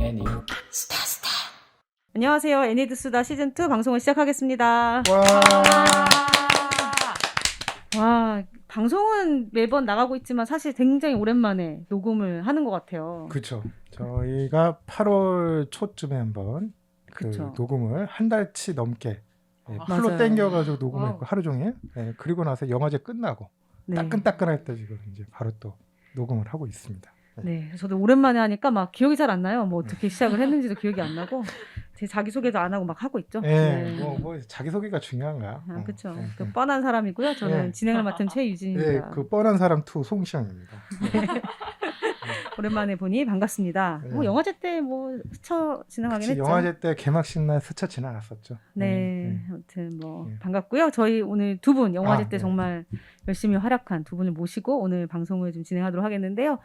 애니. 안녕하세요. 애니드수다 시즌2 방송을 시작하겠습니다. 와, 방송은 매번 나가고 있지만 사실 굉장히 오랜만에 녹음을 하는 것 같아요. 그렇죠. 저희가 8월 초쯤에 한번 그쵸. 녹음을 한 달치 넘게 풀로 맞아요. 땡겨가지고 녹음했고 하루 종일. 그리고 나서 영화제 끝나고 네. 따끈따끈할 때 지금 이제 바로 또 녹음을 하고 있습니다. 네, 저도 오랜만에 하니까 막 기억이 잘 안 나요. 뭐 어떻게 시작을 했는지도 기억이 안 나고 제 자기소개도 안 하고 막 하고 있죠. 뭐 자기소개가 중요한가요? 그렇죠. 네. 그 뻔한 사람이고요. 저는 네. 진행을 맡은 최유진입니다. 그 뻔한 사람 2 송시영입니다. 오랜만에 보니 반갑습니다. 네. 뭐 영화제 때 뭐 스쳐 지나가긴 그치, 했죠. 영화제 때 개막식 날 스쳐 지나갔었죠. 네, 아무튼 뭐 네. 반갑고요. 저희 오늘 두 분 영화제 때 네. 정말 열심히 활약한 두 분을 모시고 오늘 방송을 좀 진행하도록 하겠는데요.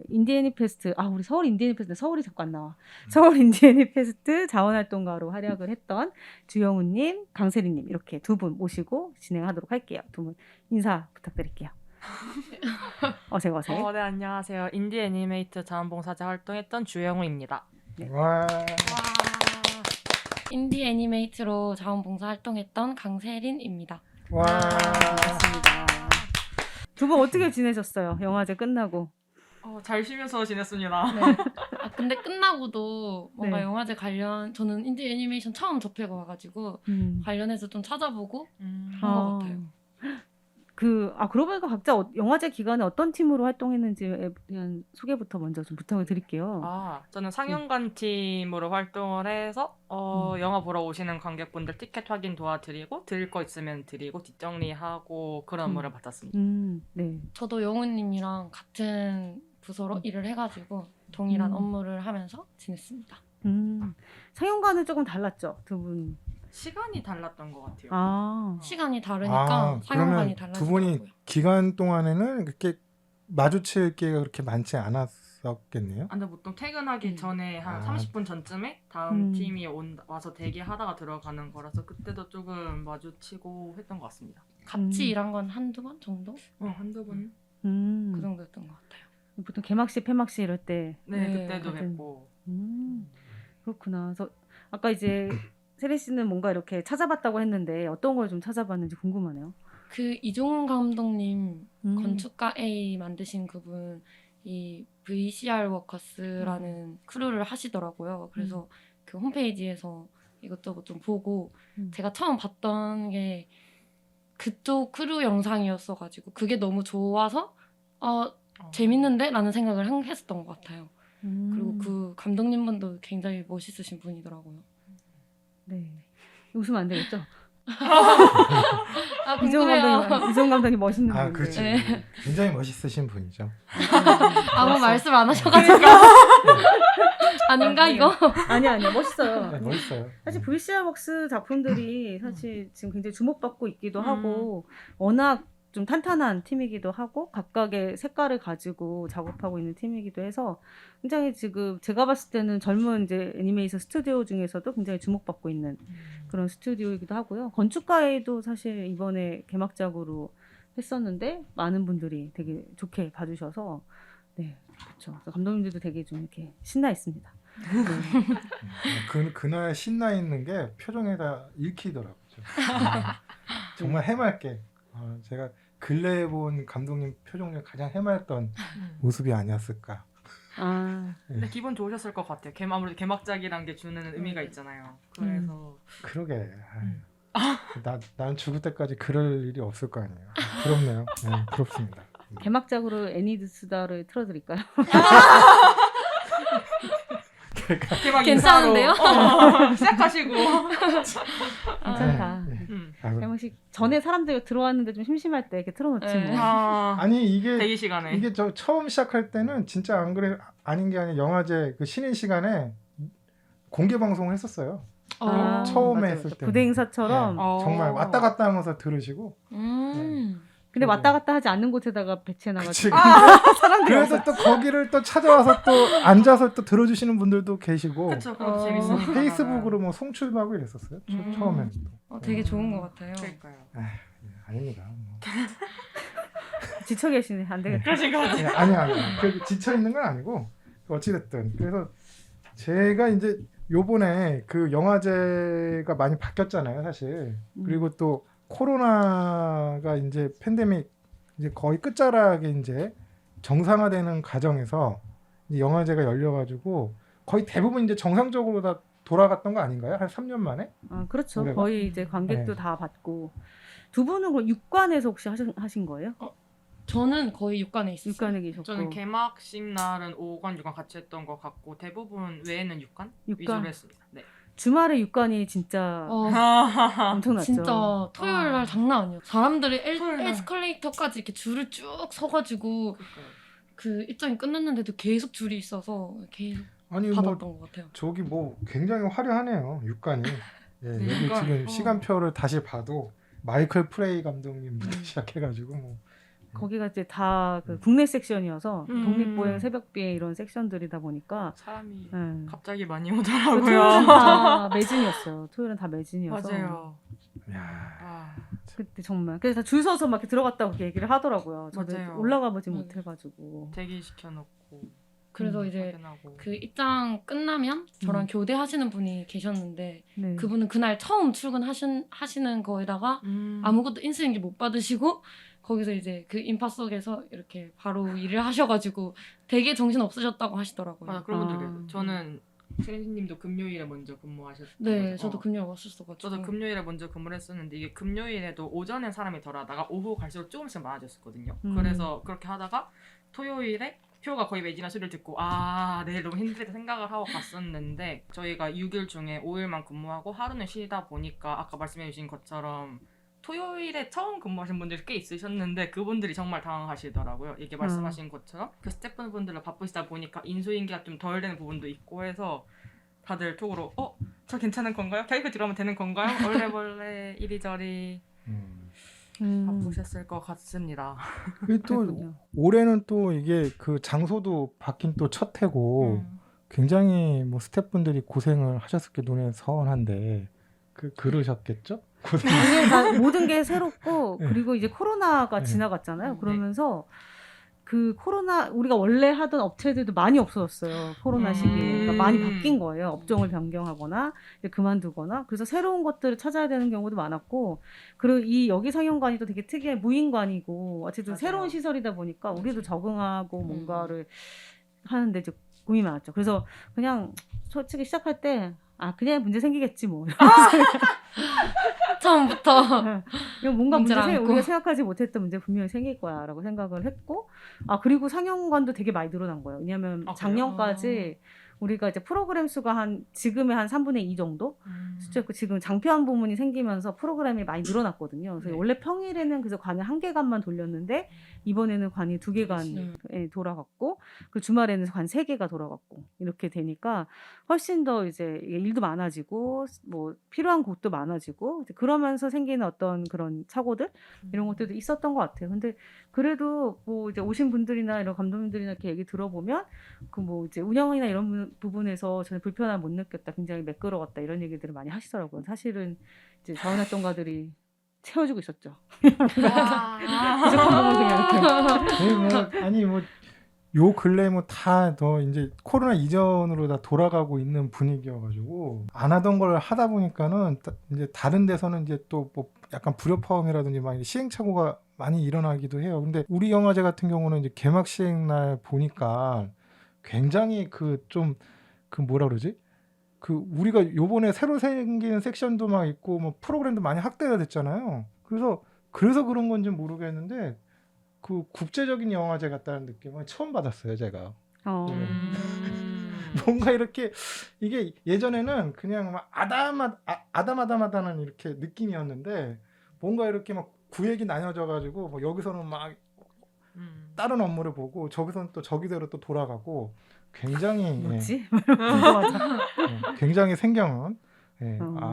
인디애니 페스트, 우리 서울 인디애니 페스트, 서울이 자꾸 안 나와. 서울 인디애니 페스트 자원활동가로 활약을 했던 주영훈님, 강세리님 이렇게 두 분 모시고 진행하도록 할게요. 두 분 인사 부탁드릴게요. 어색. 네, 안녕하세요. 인디 애니메이트 자원봉사자 활동했던 주영우입니다. 와. 인디 애니메이트로 자원봉사 활동했던 강세린입니다. 와. 반갑습니다. 두 분 어떻게 지내셨어요? 영화제 끝나고. 잘 쉬면서 지냈습니다. 네. 근데 끝나고도 뭔가 네. 영화제 관련 저는 인디 애니메이션 처음 접해봐가지고 관련해서 좀 찾아보고 한 것 같아요. 그러고 보니까 각자 영화제 기간에 어떤 팀으로 활동했는지에 대한 소개부터 먼저 좀 부탁을 드릴게요. 저는 상영관 팀으로 활동을 해서 영화 보러 오시는 관객분들 티켓 확인 도와드리고 드릴 거 있으면 드리고 뒷정리하고 그런 업무를 맡았습니다. 네. 저도 영우님이랑 같은 부서로 일을 해가지고 동일한 업무를 하면서 지냈습니다. 상영관은 조금 달랐죠, 두 분. 시간이 달랐던 것 같아요. 시간이 다르니까 상영관이 그러면 두 분이 달라지더라고요. 기간 동안에는 그렇게 마주칠 기회가 그렇게 많지 않았었겠네요. 근데 보통 퇴근하기 전에 한 30분 전쯤에 다음 팀이 와서 대기하다가 들어가는 거라서 그때도 조금 마주치고 했던 것 같습니다. 같이 일한 건 한두 번 정도? 한두 번? 그 정도였던 것 같아요. 보통 개막식, 폐막식 이럴 때. 네, 그때도 같은- 뵙고. 그렇구나. 그래서 아까 이제 세리 씨는 뭔가 이렇게 찾아봤다고 했는데 어떤 걸 좀 찾아봤는지 궁금하네요. 그 이종훈 감독님 건축가 A 만드신 그분 이 VCR 워커스라는 크루를 하시더라고요. 그래서 그 홈페이지에서 이것저것 좀 보고 제가 처음 봤던 게 그쪽 크루 영상이었어가지고 그게 너무 좋아서 재밌는데? 라는 생각을 했었던 것 같아요. 그리고 그 감독님분도 굉장히 멋있으신 분이더라고요. 네. 웃으면 안 되겠죠? 궁금해요. 이종 감독님 멋있는 분인데. 그렇지. 네. 굉장히 멋있으신 분이죠. 아무 말씀 안 하셔가지고 아닌가 이거? 아니야 멋있어요. 네, 멋있어요. 사실 VCR 웍스 작품들이 사실 지금 굉장히 주목받고 있기도 하고 워낙 좀 탄탄한 팀이기도 하고 각각의 색깔을 가지고 작업하고 있는 팀이기도 해서 굉장히 지금 제가 봤을 때는 젊은 이제 애니메이션 스튜디오 중에서도 굉장히 주목받고 있는 그런 스튜디오이기도 하고요. 건축가에도 사실 이번에 개막작으로 했었는데 많은 분들이 되게 좋게 봐주셔서 네 그렇죠. 감독님들도 되게 좀 이렇게 신나 있습니다. 그날 신나 있는 게 표정에다 읽히더라고요. 정말 해맑게. 제가 근래에 본 감독님 표정 중에 가장 해맑던 모습이 아니었을까. 근데 기분 좋으셨을 것 같아요. 아무래도 개막작이란 게 주는 의미가 있잖아요. 그래서 그러게. 난 죽을 때까지 그럴 일이 없을 거 아니에요. 부럽네요. 네, 부럽습니다. 개막작으로 애니드스다를 틀어드릴까요? 개막 괜찮은데요? 인사로 시작하시고. 괜찮다. 개막식 전에 사람들이 들어왔는데 좀 심심할 때 이렇게 틀어놓지 네. 뭐. 아니 이게 대기 시간에. 이게 저 처음 시작할 때는 진짜 안 그래 아닌 게 아니라 영화제 그 신인 시간에 공개 방송을 했었어요. 처음에 맞아요. 했을 때 부대 행사처럼. 정말 왔다 갔다 하면서 들으시고. 근데 왔다 갔다 하지 않는 곳에다가 배치해놔가지고 사람들이 그래서 또 거기를 또 찾아와서 또 앉아서 또 들어주시는 분들도 계시고. 그렇죠. 그것도 재밌으니까. 페이스북으로 뭐 송출하고 이랬었어요. 처음에는 또. 되게 좋은 것 같아요. 그러니까요. 아닙니다. 뭐. 지쳐 계시네. 안 되겠다. 그러신 것 같아요. 아니야. 그 지쳐 있는 건 아니고 어찌됐든 그래서 제가 이제 요번에 그 영화제가 많이 바뀌었잖아요, 사실. 그리고 또 코로나가 이제 팬데믹 이제 거의 끝자락에 이제 정상화되는 과정에서 이제 영화제가 열려가지고 거의 대부분 이제 정상적으로 다 돌아갔던 거 아닌가요? 한 3년 만에? 그렇죠. 올해가? 거의 이제 관객도 네. 다 받고. 두 분은 그럼 육관에서 혹시 하신 거예요? 저는 거의 육관에 있었어요. 육관에 계셨고. 저는 개막식 날은 5관, 6관 같이 했던 것 같고 대부분 외에는 6관 위주로 했습니다. 네. 주말에 육관이 진짜 엄청났죠. 진짜 토요일 날 장난 아니에요. 사람들이 토요일 날. 에스컬레이터까지 이렇게 줄을 쭉 서가지고 그 입장이 끝났는데도 계속 줄이 있어서 계속 아니 받았던 뭐 것 같아요. 저기 뭐 굉장히 화려하네요, 육관이. 예, 여기 그러니까, 지금 시간표를 다시 봐도 마이클 프레이 감독님부터 음. 시작해가지고 뭐 거기가 이제 다 그 국내 섹션이어서 음. 독립보행 새벽비에 이런 섹션들이다 보니까 사람이 네. 갑자기 많이 토요일은 오더라고요. 다 매진이었어요. 토요일은 다 매진이어서. 맞아요. 야, 아, 그때 정말 그래서 다 줄 서서 막 이렇게 들어갔다고 이렇게 얘기를 하더라고요. 저도 맞아요. 올라가 보지 맞아요. 못해가지고. 대기시켜놓고 그래서 이제 확인하고. 그 입장 끝나면 저랑 교대하시는 분이 계셨는데 네. 그분은 그날 처음 출근하시는 거에다가 아무것도 인수인계 못 받으시고 거기서 이제 그 인파 속에서 이렇게 바로 일을 하셔가지고 되게 정신 없으셨다고 하시더라고요. 맞아 그런 분들 아. 계세요. 저는 세린님도 금요일에 먼저 근무하셨던 네, 거죠? 저도 금요일 왔었어가지고. 저도 금요일에 먼저 근무를 했었는데 이게 금요일에도 오전엔 사람이 덜 하다가 오후 갈수록 조금씩 많아졌었거든요. 그래서 그렇게 하다가 토요일에 표가 거의 매진한 소리를 듣고 아 내일 너무 힘들겠다 생각을 하고 갔었는데 저희가 6일 중에 5일만 근무하고 하루는 쉬다 보니까 아까 말씀해 주신 것처럼 토요일에 처음 근무하신 분들이 꽤 있으셨는데 그분들이 정말 당황하시더라고요. 이게 말씀하신 것처럼 그 스태프분들로 바쁘시다 보니까 인수인계가 좀 덜 되는 부분도 있고 해서 다들 톡으로 저 괜찮은 건가요? 캐릭터 들어가면 되는 건가요? 얼레벌레 이리저리 바쁘셨을 것 같습니다. 그리고 또 그랬군요. 올해는 또 이게 그 장소도 바뀐 또 첫 해고 굉장히 뭐 스태프분들이 고생을 하셨을 게 눈에 선한데 그러셨겠죠? 고생. 이게 다 모든 게 새롭고 네. 그리고 이제 코로나가 네. 지나갔잖아요. 네. 그러면서 그 코로나 우리가 원래 하던 업체들도 많이 없어졌어요. 코로나 시기에 그러니까 많이 바뀐 거예요. 업종을 변경하거나 이제 그만두거나 그래서 새로운 것들을 찾아야 되는 경우도 많았고 그리고 이 여기 상영관이 또 되게 특이한 무인관이고 어쨌든 맞아요. 새로운 시설이다 보니까 우리도 맞아요. 적응하고 뭔가를 하는데 이제 고민이 많았죠. 그래서 그냥 솔직히 시작할 때 그냥 문제 생기겠지 뭐. 처음부터 이거 뭔가 문제를 안고. 우리가 생각하지 못했던 문제 분명히 생길 거야라고 생각을 했고 그리고 상영관도 되게 많이 늘어난 거예요. 왜냐하면 그래요? 작년까지 우리가 이제 프로그램 수가 지금의 한 3분의 2 정도 수준이었고 지금 장편 부문이 생기면서 프로그램이 많이 늘어났거든요. 그래서 네. 원래 평일에는 그래서 관을 1개간만 돌렸는데 이번에는 관이 2개간에 돌아갔고 그리고 주말에는 관 3개가 돌아갔고 이렇게 되니까 훨씬 더 이제 일도 많아지고 뭐 필요한 곳도 많아지고 이제 그러면서 생기는 어떤 그런 착오들 이런 것들도 있었던 것 같아요. 근데 그래도 뭐 이제 오신 분들이나 이런 감독님들이나 이렇게 얘기 들어보면 그 뭐 이제 운영이나 이런 부분에서 저는 불편함 못 느꼈다, 굉장히 매끄러웠다 이런 얘기들을 많이 하시더라고요. 사실은 이제 자원활동가들이 채워주고 있었죠. 부족한 부분 그냥 이렇게. 요 근래 뭐 다 더 이제 코로나 이전으로 다 돌아가고 있는 분위기여가지고 안 하던 걸 하다 보니까는 이제 다른 데서는 이제 또 뭐 약간 불협화음이라든지 막 시행착오가 많이 일어나기도 해요. 근데 우리 영화제 같은 경우는 이제 개막식 날 보니까 굉장히 뭐라 그러지? 우리가 요번에 새로 생긴 섹션도 막 있고 뭐 프로그램도 많이 확대가 됐잖아요. 그래서 그런 건지 모르겠는데 그 국제적인 영화제 같다는 느낌을 처음 받았어요, 제가. 뭔가 이렇게 이게 예전에는 그냥 막 아담하다는 이렇게 느낌이었는데 뭔가 이렇게 막 구획이 나뉘어져 가지고 뭐 여기서는 막 다른 업무를 보고 저기서는 또 저기대로 또 돌아가고 굉장히 뭐지? 궁금하죠. 굉장히 생경한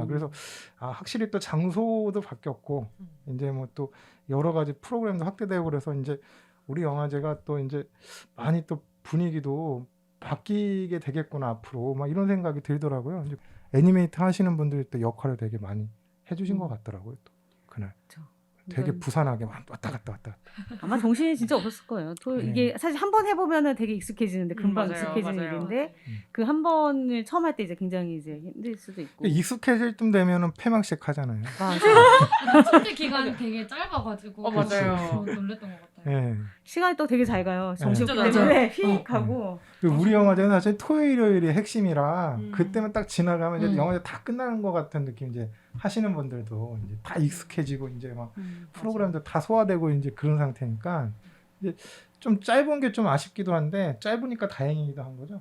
그래서 확실히 또 장소도 바뀌었고 이제 뭐 또 여러 가지 프로그램도 확대되고 그래서 이제 우리 영화제가 또 이제 많이 또 분위기도 바뀌게 되겠구나 앞으로 막 이런 생각이 들더라고요. 이제 애니메이터 하시는 분들이 또 역할을 되게 많이 해주신 것 같더라고요. 또 그날. 그렇죠. 되게 이건 부산하게 왔다 갔다. 아마 정신이 진짜 없었을 거예요. 네. 이게 사실 한 번 해보면은 되게 익숙해지는데 금방 맞아요, 익숙해지는 맞아요. 일인데 그 한 번을 처음 할 때 이제 굉장히 이제 힘들 수도 있고. 익숙해질 쯤 되면은 폐막식 하잖아요. 맞아. 축제 기간이 되게 짧아가지고 맞아요. 놀랬던 것 같아요. 예. 시간이 또 되게 잘 가요. 정시 진짜 없기 잘 때문에 휙 가고. 그리고 우리 영화제는 사실 토요일, 일요일이 핵심이라 음. 그때만 딱 지나가면 이제 음. 영화제 다 끝나는 것 같은 느낌 이제 하시는 분들도 이제 다 익숙해지고 이제 막 프로그램도 다 소화되고 이제 그런 상태니까 이제 좀 짧은 게 좀 아쉽기도 한데 짧으니까 다행이기도 한 거죠.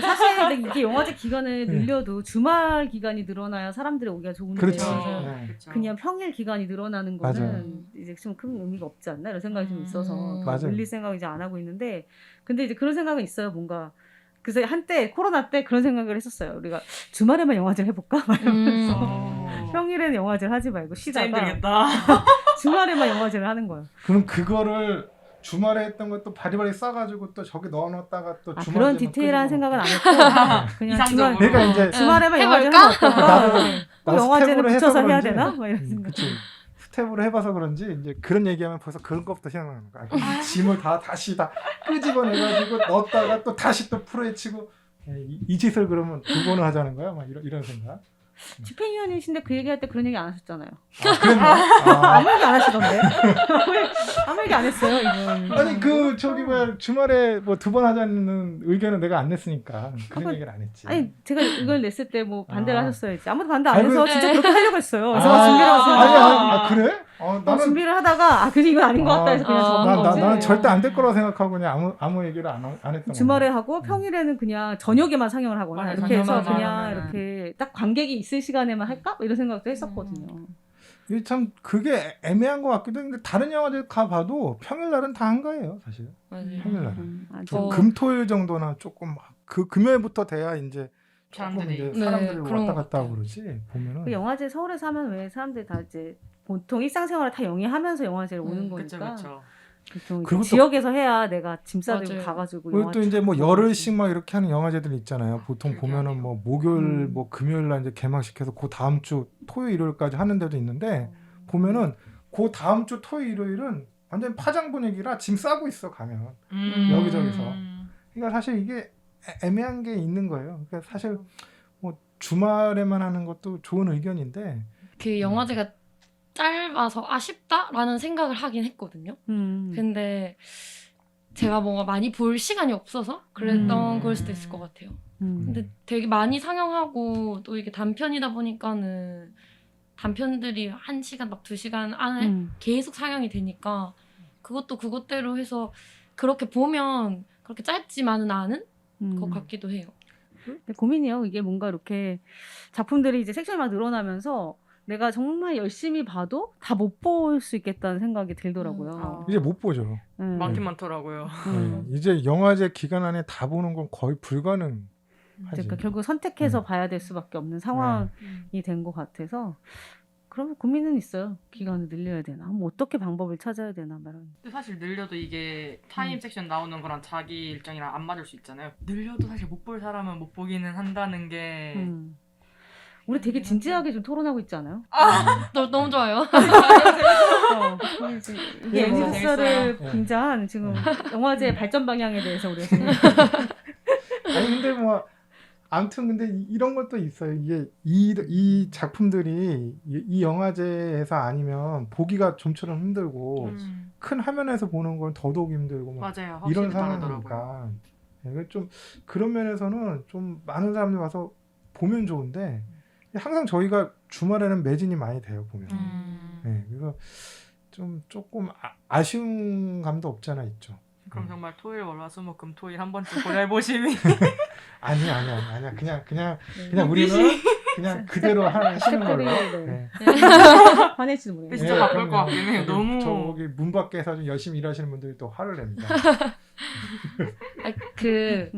사실 근데 이게 영화제 기간을 네. 늘려도 주말 기간이 늘어나야 사람들이 오기가 좋은데 그렇죠. 맞아요. 네. 그쵸. 그냥 평일 기간이 늘어나는 거는 맞아요. 이제 좀 큰 의미가 없지 않나 이런 생각이 좀 있어서 맞아요. 늘릴 생각을 이제 안 하고 있는데 근데 이제 그런 생각은 있어요. 뭔가 그래서 한때 코로나 때 그런 생각을 했었어요. 우리가 주말에만 영화제를 해볼까? 막 이러면서 평일에는 영화제를 하지 말고 진짜 쉬다가 힘들겠다. 주말에만 영화제를 하는 거예요. 그럼 그거를 주말에 했던 것도 바리바리 싸가지고 또 저기 넣어놨다가 또 주말에 그런 디테일한 생각은 안 했고 그냥 이상적으로. 주말, 그러니까 이제 주말에만 해볼까? 영화제를 하면 어떨까? 나도 꼭 영화제는 스텝으로 해서 붙여서 해야 그런지, 되나? 뭐 이런 생각. 그치. 스텝으로 해봐서 그런지 이제 그런 얘기하면 벌써 그런 것부터 생각나는 거야. 짐을 다시 다 끄집어내가지고 넣었다가 또 다시 또 풀어헤치고 이 짓을 그러면 두 번을 하자는 거야? 막 이런 생각. 집행위원이신데 그 얘기할 때 그런 얘기 안 하셨잖아요. 아, 그랬나? 아무 얘기 안 하시던데. 아무 얘기 안 했어요, 이분. 아니 그 저기 뭐 주말에 뭐 두 번 하자는 의견은 내가 안 냈으니까 그런 한번- 얘기를 안 했지. 아니 제가 이걸 냈을 때 뭐 반대를 아. 하셨어야지. 아무도 반대 안 아니, 해서 그- 진짜 그렇게 하려고 했어요. 그래서 아, 준비를 하세요. 아니, 그래? 나는 준비를 하다가 그래 이건 아닌 것 같다 해서 그냥 아, 접은 거지. 나는 절대 안 될 거라고 생각하고 그냥 아무 얘기를 안 했던 주말에 거야. 하고 평일에는 그냥 저녁에만 상영을 하거나 맞아요. 이렇게 해서 맞아, 그냥 맞아. 이렇게 딱 관객이 있을 시간에만 할까? 뭐 이런 생각도 했었거든요. 이게 참 그게 애매한 것 같기도 했는데 다른 영화제 가봐도 평일날은 다 한가해요 사실. 맞아요. 평일날은. 아주. 저- 금토일 정도나 조금 그 금요일부터 돼야 이제 조금 사람들이. 이제 네, 사람들이 그런 왔다 것 갔다 하고 같아요. 그러지 보면은 그 영화제 서울에서 하면 왜 사람들이 다 이제 보통 일상생활을 다 영위하면서 영화제를 오는 그쵸 거니까 그쵸. 보통 이제 그리고 또- 지역에서 해야 내가 짐 싸들고 맞아요. 가가지고 그리고 또 이제 뭐 열흘씩 막 이렇게 하는 영화제들 있잖아요. 보통 길게 보면은 하네요. 뭐 목요일 음. 뭐 금요일 날 이제 개막식해서 그 다음 주 토요일 일요일까지 하는 데도 있는데 보면은 그 다음 주 토요일 일요일은 완전 파장 분위기라 짐 싸고 있어 가면. 여기저기서. 그러니까 사실 이게 애매한 게 있는 거예요. 그러니까 사실 뭐 주말에만 하는 것도 좋은 의견인데 그 영화제가 짧아서 아쉽다라는 생각을 하긴 했거든요. 근데 제가 뭔가 많이 볼 시간이 없어서 그랬던 걸 수도 있을 것 같아요. 근데 되게 많이 상영하고 또 이게 단편이다 보니까는 단편들이 1시간 막 2시간 안에 계속 상영이 되니까 그것도 그것대로 해서 그렇게 보면 그렇게 짧지만은 않은 것 같기도 해요. 근데 고민이에요. 이게 뭔가 이렇게 작품들이 이제 섹션이 막 늘어나면서 내가 정말 열심히 봐도 다 못 볼 수 있겠다는 생각이 들더라고요. 이제 못 보죠. 많긴 많더라고요. 이제 영화제 기간 안에 다 보는 건 거의 불가능하지. 그러니까 결국 선택해서 봐야 될 수밖에 없는 상황이 된 것 같아서 그러면 고민은 있어요. 기간을 늘려야 되나? 뭐 어떻게 방법을 찾아야 되나 말하는. 근데 사실 늘려도 이게 타임 섹션 나오는 거랑 자기 일정이랑 안 맞을 수 있잖아요. 늘려도 사실 못 볼 사람은 못 보기는 한다는 게 우리 되게 진지하게 좀 토론하고 있지 않아요? 너무 좋아요. 이게 뭐 MZ사를 재밌어요. 빙자한 지금 영화제 발전 방향에 대해서 우리가 지금 아니 근데 뭐 아무튼 근데 이런 것도 있어요. 이게 이 작품들이 이 영화제에서 아니면 보기가 좀처럼 힘들고 큰 화면에서 보는 건 더더욱 힘들고 막 맞아요. 이런 확실히 다르더라고요. 상황이니까 이게 좀 그런 면에서는 좀 많은 사람들이 와서 보면 좋은데 항상 저희가 주말에는 매진이 많이 돼요 보면. 네, 그래서 좀 조금 아쉬운 감도 없잖아 있죠. 그럼 정말 토일 월화수목금 토일 한 번쯤 보내보심이 아니야. 그냥 우리는 그냥 그대로 하시는 걸로. 네. 화낼지도 모르겠네. 진짜 바쁠 것 같긴 해요. 여기 너무 저기 문 밖에서 좀 열심히 일하시는 분들이 또 화를 냅니다.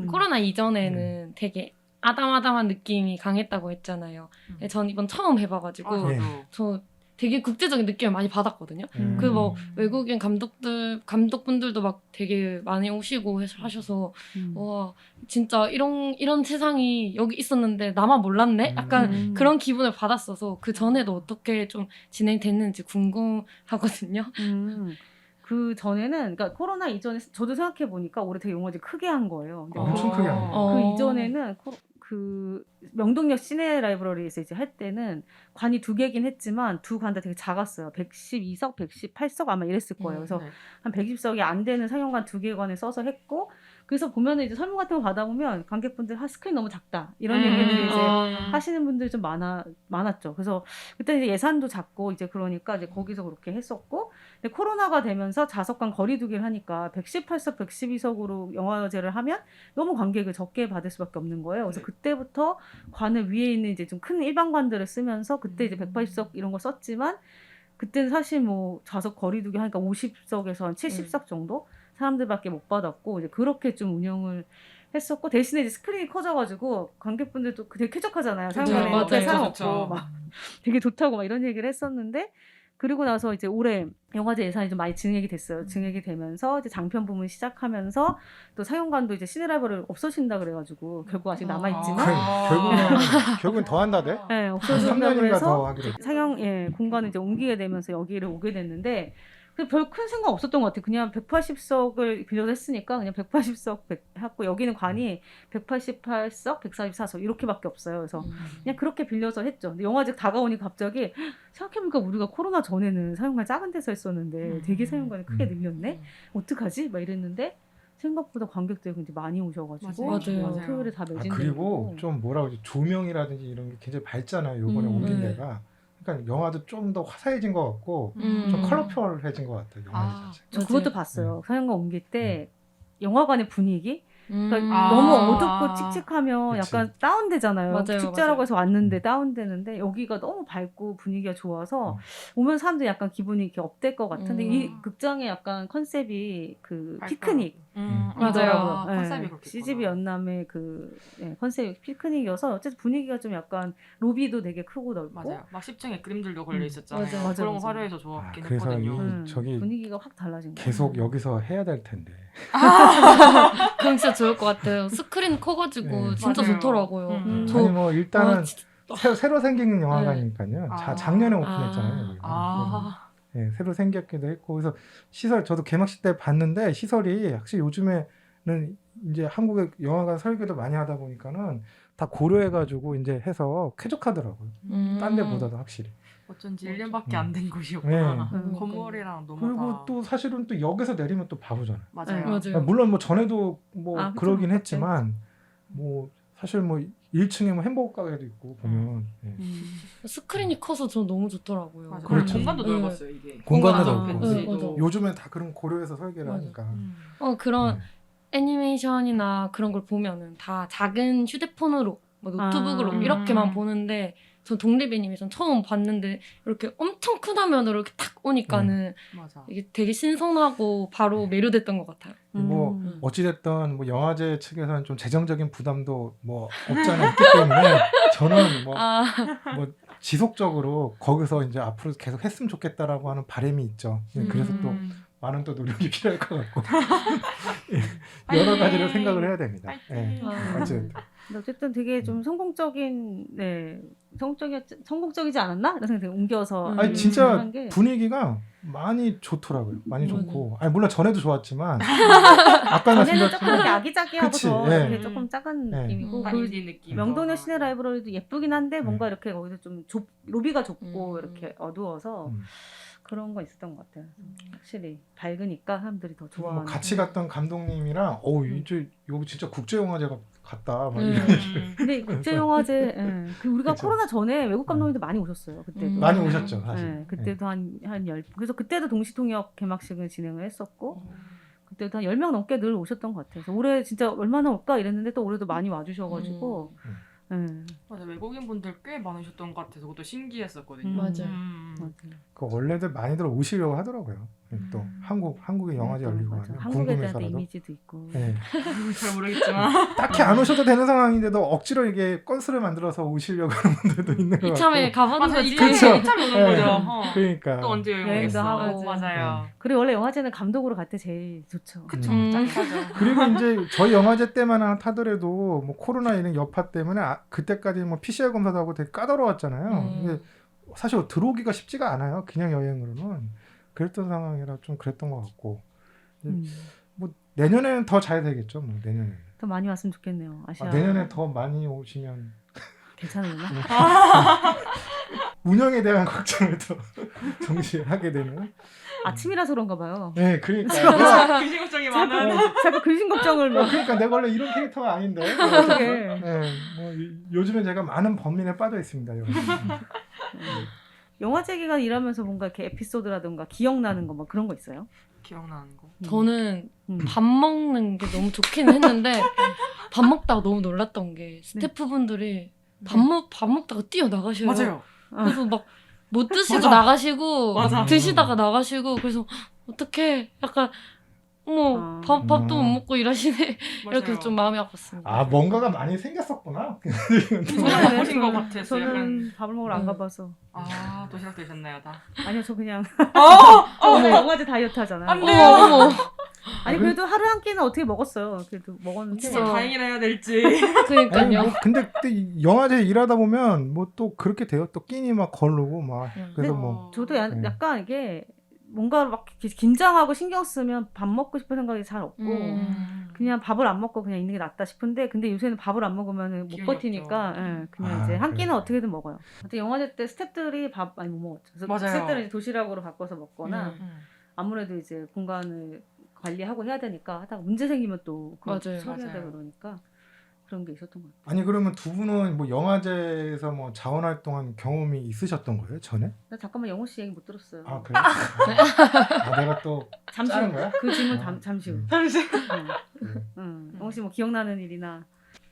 코로나 이전에는 되게 아담아담한 느낌이 강했다고 했잖아요. 전 이번 처음 해봐가지고 네. 저도 저 되게 국제적인 느낌을 많이 받았거든요. 그 뭐 외국인 감독분들도 막 되게 많이 오시고 하셔서 와 진짜 이런 세상이 여기 있었는데 나만 몰랐네? 약간 그런 기분을 받았어서 그 전에도 어떻게 좀 진행됐는지 궁금하거든요. 그 전에는 그러니까 코로나 이전에 저도 생각해 보니까 올해 되게 영화제 크게 한 거예요. 근데 엄청 크게 한 거예요. 그 이전에는 그 명동역 시내 라이브러리에서 이제 할 때는 관이 2개긴 했지만 두 관 다 되게 작았어요. 112석, 118석 아마 이랬을 거예요. 그래서 네. 한 120석이 안 되는 상영관 2개관을 써서 했고 그래서 보면은 이제 설문 같은 거 받아보면 관객분들 스크린 너무 작다 이런 얘기를 이제 하시는 분들이 좀 많았죠. 그래서 그때 이제 예산도 작고 이제 그러니까 이제 거기서 그렇게 했었고 근데 코로나가 되면서 좌석간 거리두기를 하니까 118석, 112석으로 영화제를 하면 너무 관객을 적게 받을 수밖에 없는 거예요. 그래서 그때부터 관을 위에 있는 이제 좀 큰 일반관들을 쓰면서 그때 이제 180석 이런 거 썼지만 그때는 사실 뭐 좌석 거리두기 하니까 50석에서 한 70석 정도 사람들밖에 못 받았고 이제 그렇게 좀 운영을 했었고 대신에 이제 스크린이 커져가지고 관객분들도 되게 쾌적하잖아요. 사람들이 맞아요. 옆에 사람 그쵸. 없고 막 되게 좋다고 막 이런 얘기를 했었는데 그리고 나서 이제 올해 영화제 예산이 좀 많이 증액이 됐어요. 증액이 되면서 이제 장편 부문 시작하면서 또 상영관도 이제 시네라이브를 없어진다 그래가지고 결국 아직 남아있지만 결국은 더 한다대? 네, 없어진다 3년인가 그래서 더 하기로. 상영 공간을 이제 옮기게 되면서 여기를 오게 됐는데 별 큰 생각 없었던 것 같아요. 그냥 180석을 빌려서 했으니까 그냥 180석 하고 여기는 관이 188석, 144석 이렇게밖에 없어요. 그래서 그냥 그렇게 빌려서 했죠. 근데 영화제 다가오니 갑자기 생각해보니까 우리가 코로나 전에는 사용관 작은 데서 했었는데 되게 사용관이 크게 늘렸네? 어떡하지? 막 이랬는데 생각보다 관객들이 굉장히 많이 오셔가지고 맞아요. 토요일에 다 매진되고 그리고 좀 뭐라고 하지 조명이라든지 이런 게 굉장히 밝잖아요. 요번에 옮긴 네. 데가. 그러니까 영화도 좀 더 화사해진 것 같고 좀 컬러풀해진 것 같아요. 영화 자체. 저 그것도 봤어요. 상영관 옮길 때 영화관의 분위기 그러니까 아. 너무 어둡고 칙칙하면 그치. 약간 다운되잖아요. 맞아요, 축제라고 맞아요. 해서 왔는데 다운되는데 여기가 너무 밝고 분위기가 좋아서 오면 사람들이 약간 기분이 이렇게 업될 것 같은데 이 극장의 약간 컨셉이 그 피크닉 맞아요. 네. 컨셉이 그렇게 CGV 연남의 그 컨셉이 피크닉이어서 어쨌든 분위기가 좀 약간 로비도 되게 크고 넓고 맞아요. 막 10층에 그림들도 걸려 있었잖아요. 맞아요. 맞아요, 그런 맞아요. 거 화려해서 좋았긴 그래서 했거든요. 저기 분위기가 확 달라진 거예요. 계속 여기서 해야 될 텐데. 그럼 진짜 좋을 것 같아요. 스크린 커가지고 네. 진짜 맞아요. 좋더라고요. 아니 뭐 일단은 진짜. 새로 생긴 영화관이니까요. 작년에 오픈했잖아요. 여기는. 네, 새로 생겼기도 했고 그래서 시설 저도 개막식 때 봤는데 시설이 확실히 요즘에는 이제 한국의 영화관 설계도 많이 하다 보니까는 다 고려해가지고 이제 해서 쾌적하더라고요. 딴 데보다도 확실히. 어쩐지 1년밖에 안 된 곳이었구나. 네. 건물이랑 너무 그리고 다 또 사실은 또 역에서 내리면 또 바보잖아요. 맞아요. 맞아요. 물론 뭐 전에도 뭐 그쵸. 그러긴 했지만 뭐 사실 뭐 1층에 뭐 햄버거 가게도 있고 보면 예. 스크린이 커서 저 너무 좋더라고요. 맞아요. 그렇죠. 공간도 네. 넓었어요 이게. 공간도 공간도 넓고 네, 맞아. 요즘엔 다 그런 고려해서 설계를 맞아. 하니까 그런 네. 애니메이션이나 그런 걸 보면은 다 작은 휴대폰으로 뭐 노트북으로 이렇게만 보는데 전 독립 애니메이션 처음 봤는데 이렇게 엄청 큰 화면으로 이렇게 탁 오니까는 맞아. 이게 되게 신선하고 바로 매료됐던 것 같아요. 뭐 어찌됐든 뭐 영화제 측에서는 좀 재정적인 부담도 뭐 없지 않아 있기 때문에 저는 뭐 지속적으로 거기서 이제 앞으로 계속 했으면 좋겠다라고 하는 바람이 있죠. 그래서 또 많은 또 노력이 필요할 것 같고 여러 가지를 생각을 해야 됩니다. 예. 어쨌든. 근데 어쨌든 되게 좀 성공적인 성공적이지 않았나? 이런 생각이 옮겨서 아니 진짜 한 게. 분위기가 많이 좋더라고요. 많이 좋고. 아니 물론 전에도 좋았지만 아까 전에는 조금 이렇게 말씀드렸지만 아기자기하고 그치, 더 예. 이렇게 조금 작은 예. 느낌이고 그 인디 느낌. 명동의 시내 라이브러리도 예쁘긴 한데 뭔가 네. 이렇게 거기서 좀 로비가 좁고 이렇게 어두워서 음. 그런 거 있었던 것 같아요. 확실히 밝으니까 사람들이 더 좋아하는. 뭐 같이 갔던 감독님이랑 이제 여기 진짜 국제영화제 같다. 막 이런 근데 국제영화제 그 우리가 그쵸. 코로나 전에 외국 감독님도 많이 오셨어요. 그때도 많이 오셨죠, 사실. 네, 그때도 한 10. 그래서 그때도 동시통역 개막식을 진행을 했었고 그때도 한 10명 넘게 늘 오셨던 것 같아요. 그래서 올해 진짜 얼마나 올까 이랬는데 또 올해도 많이 와주셔가지고 맞아 외국인 분들 꽤 많으셨던 것 같아서 그것도 신기했었거든요. 맞아요. 맞아요. 그 원래들 많이들 오시려고 하더라고요. 또 한국의 영화제 열리고 맞아. 하면 한국에 대한 궁금해서라도. 이미지도 있고. 네. 잘 모르겠지만 딱히 안 오셔도 되는 상황인데도 억지로 이게 건수를 만들어서 오시려고 하는 분들도 있는 것 같고. 이참에 가보는 맞아 거지. 그쵸. 이참에 오는 네. 거죠. 그러니까. 또 언제 여행도 여행겠어. 하고. 맞아요. 그리고 원래 영화제는 감독으로 갈 때 제일 좋죠. 그쵸. 음. 짱이죠. 그리고 이제 저희 영화제 때만 하더라도 뭐 코로나 이런 여파 때문에 그때까지 뭐 PCR 검사도 하고 되게 까다로웠잖아요. 근데 사실 들어오기가 쉽지가 않아요. 그냥 여행으로는. 그랬던 상황이라 좀 그랬던 것 같고. 뭐 내년에는 더 잘 되겠죠. 뭐 내년에는. 더 많이 왔으면 좋겠네요. 아시아. 내년에 더 많이 오시면 괜찮으려나? 운영에 대한 걱정을 더 동시에 하게 되는. 아침이라서 그런가 봐요. 네, 그러니까. 귀신 걱정이 많은. 자꾸 근심 걱정을 막. 그러니까 내가 원래 이런 캐릭터가 아닌데. 어떻게? 네, 뭐 요즘에 제가 많은 범민에 빠져 있습니다. 여기. 영화제 기간 일하면서 뭔가 이렇게 에피소드라든가 기억나는 거 막 그런 거 있어요? 기억나는 거. 저는 음. 밥 먹는 게 너무 좋기는 했는데 밥 먹다가 너무 놀랐던 게 스태프분들이 밥 먹다가 뛰어나가셔요. 맞아요. 그래서 막 못 드시고 맞아. 나가시고 맞아. 막 드시다가 나가시고 그래서 어떡해 약간 어머 밥도 못 먹고 일하시네 이렇게 맞아요. 좀 마음이 아팠습니다. 아, 뭔가가 많이 생겼었구나. 정말 보신 것 같아서 저는 밥을 먹으러 안 음. 가봐서. 아 도시락 되셨나요 다? 아니요, 저 그냥 어머. 영화제 다이어트 하잖아요. 안 어머 돼요. 어머 아니 그래도 하루 한 끼는 어떻게 먹었어요. 그래도 먹었는데. 진짜 다행이라 해야 될지. 아니, 그러니까요. 뭐 근데 그때 이 영화제 일하다 보면 뭐 또 그렇게 돼요. 또 끼니 막 거르고 막 그래서 뭐 저도 네. 약간 이게 뭔가 막 이렇게 긴장하고 신경 쓰면 밥 먹고 싶은 생각이 잘 없고 그냥 밥을 안 먹고 그냥 있는 게 낫다 싶은데 근데 요새는 밥을 안 먹으면 못 기운이 버티니까 없죠. 예, 그냥 아, 이제 한 끼는 그래요? 어떻게든 먹어요. 근데 영화제 때 스태프들이 밥 많이 못 먹었죠. 그래서 맞아요. 스태프들은 이제 도시락으로 바꿔서 먹거나 음. 아무래도 이제 공간을 관리하고 해야 되니까 하다가 문제 생기면 또 그거 맞아요. 처리해야 되고 맞아요. 그러니까 그런 게 있었던 것 같아요. 아니 그러면 두 분은 뭐 영화제에서 뭐 자원 활동한 경험이 있으셨던 거예요? 전에? 나 잠깐만 영호 씨 얘기 못 들었어요. 아 그래? 아, 내가 또 잠시 짜는 후. 거야? 그 질문 아, 잠시 후. 잠시. 영호 씨 뭐 기억나는 일이나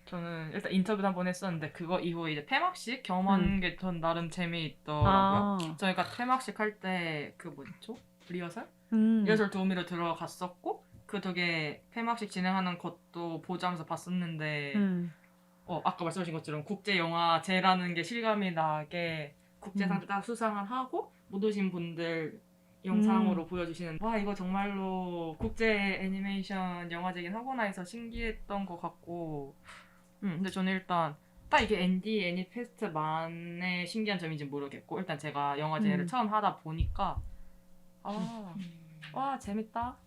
저는 일단 인터뷰도 한 번 했었는데 그거 이후에 이제 폐막식 경험한 게 전 나름 재미있더라고요. 아. 저희가 폐막식 할 때 그 뭐죠? 리허설? 음. 리허설 도우미로 들어갔었고 그 덕에 폐막식 진행하는 것도 보자면서 봤었는데 아까 말씀하신 것처럼 국제영화제라는 게 실감이 나게 국제상도 딱 수상을 하고 못 오신 분들 영상으로 보여주시는 와 이거 정말로 국제 애니메이션 영화제긴 하구나 해서 신기했던 것 같고 근데 저는 일단 딱 이게 ND 애니페스트만의 신기한 점인지 모르겠고 일단 제가 영화제를 처음 하다 보니까 와 재밌다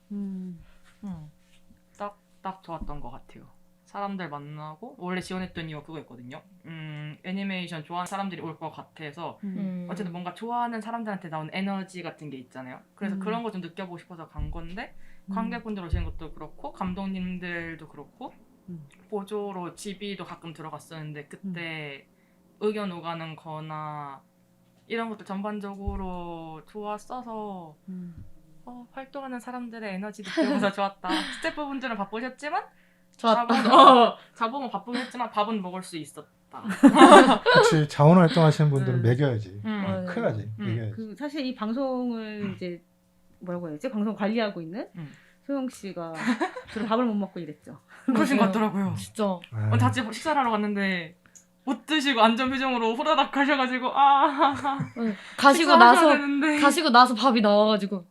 딱 좋았던 것 같아요. 사람들 만나고 원래 지원했던 이유가 그거였거든요. 애니메이션 좋아하는 사람들이 올 것 같아서 어쨌든 뭔가 좋아하는 사람들한테 나온 에너지 같은 게 있잖아요. 그래서 그런 거 좀 느껴보고 싶어서 간 건데 관객분들 오시는 것도 그렇고 감독님들도 그렇고 보조로 GB도 가끔 들어갔었는데 그때 의견 오가는 거나 이런 것도 전반적으로 좋았어서 활동하는 사람들의 에너지 느껴서 좋았다. 스태프분들은 바쁘셨지만 좋았다. 자봉은 바쁘긴 했지만 밥은 먹을 수 있었다. 그치 자원 활동하시는 분들은 먹여야지. 맞아요. 큰일 나지. 먹여야지. 그 사실 이 방송을 이제 뭐라고 해야지? 방송 관리하고 있는 소영 씨가 주로 밥을 못 먹고 일했죠. 그러신 것 같더라고요. 진짜 아, 같이 식사를 하러 갔는데 못 드시고 안전 표정으로 후다닥 가셔가지고 가시고 나서 밥이 나와가지고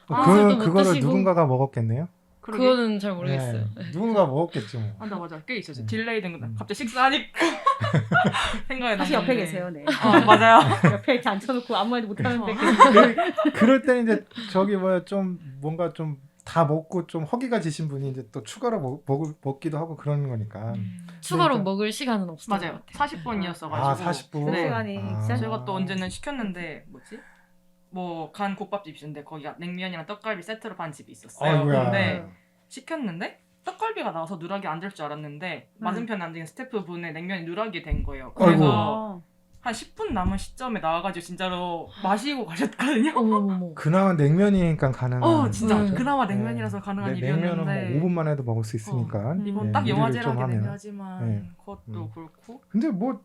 아직도 못 그거를 드시고. 누군가가 먹었겠네요. 그거는 잘 모르겠어요. 네, 누군가 먹었겠죠. 뭐. 맞아 꽤 있었어요. 딜레이 된 거. 갑자기 식사하니까 생각이 사실 옆에 계세요, 네. 맞아요. 옆에 이렇게 앉혀놓고 아무 말도 못하는데 그럴 때는 이제 저기 뭐야 좀 뭔가 좀 다 먹고 좀 허기가 지신 분이 이제 또 추가로 먹기도 하고 그런 거니까. 추가로 그러니까. 먹을 시간은 없어요. 맞아요. 40분이었어가지고. 아 40분. 그 시간이 진짜 저희가 또 언제는 시켰는데 뭐지? 뭐 간 국밥집 있었는데 거기가 냉면이랑 떡갈비 세트로 판 집이 있었어요. 아이고야. 근데 시켰는데 떡갈비가 나와서 누락이 안 될 줄 알았는데 맞은편에 앉은 스태프분의 냉면이 누락이 된 거예요. 그래서 한 10분 남은 시점에 나와가지고 진짜로 마시고 가셨거든요. 어머머머. 그나마 냉면이니까 가능한. 진짜 네. 그나마 냉면이라서 가능한 냉면은 뭐 일이었는데 5분만 해도 먹을 수 있으니까. 이건 네, 딱 요리를 좀 영화제라긴 하면. 하지만 네. 그것도 그렇고 근데 뭐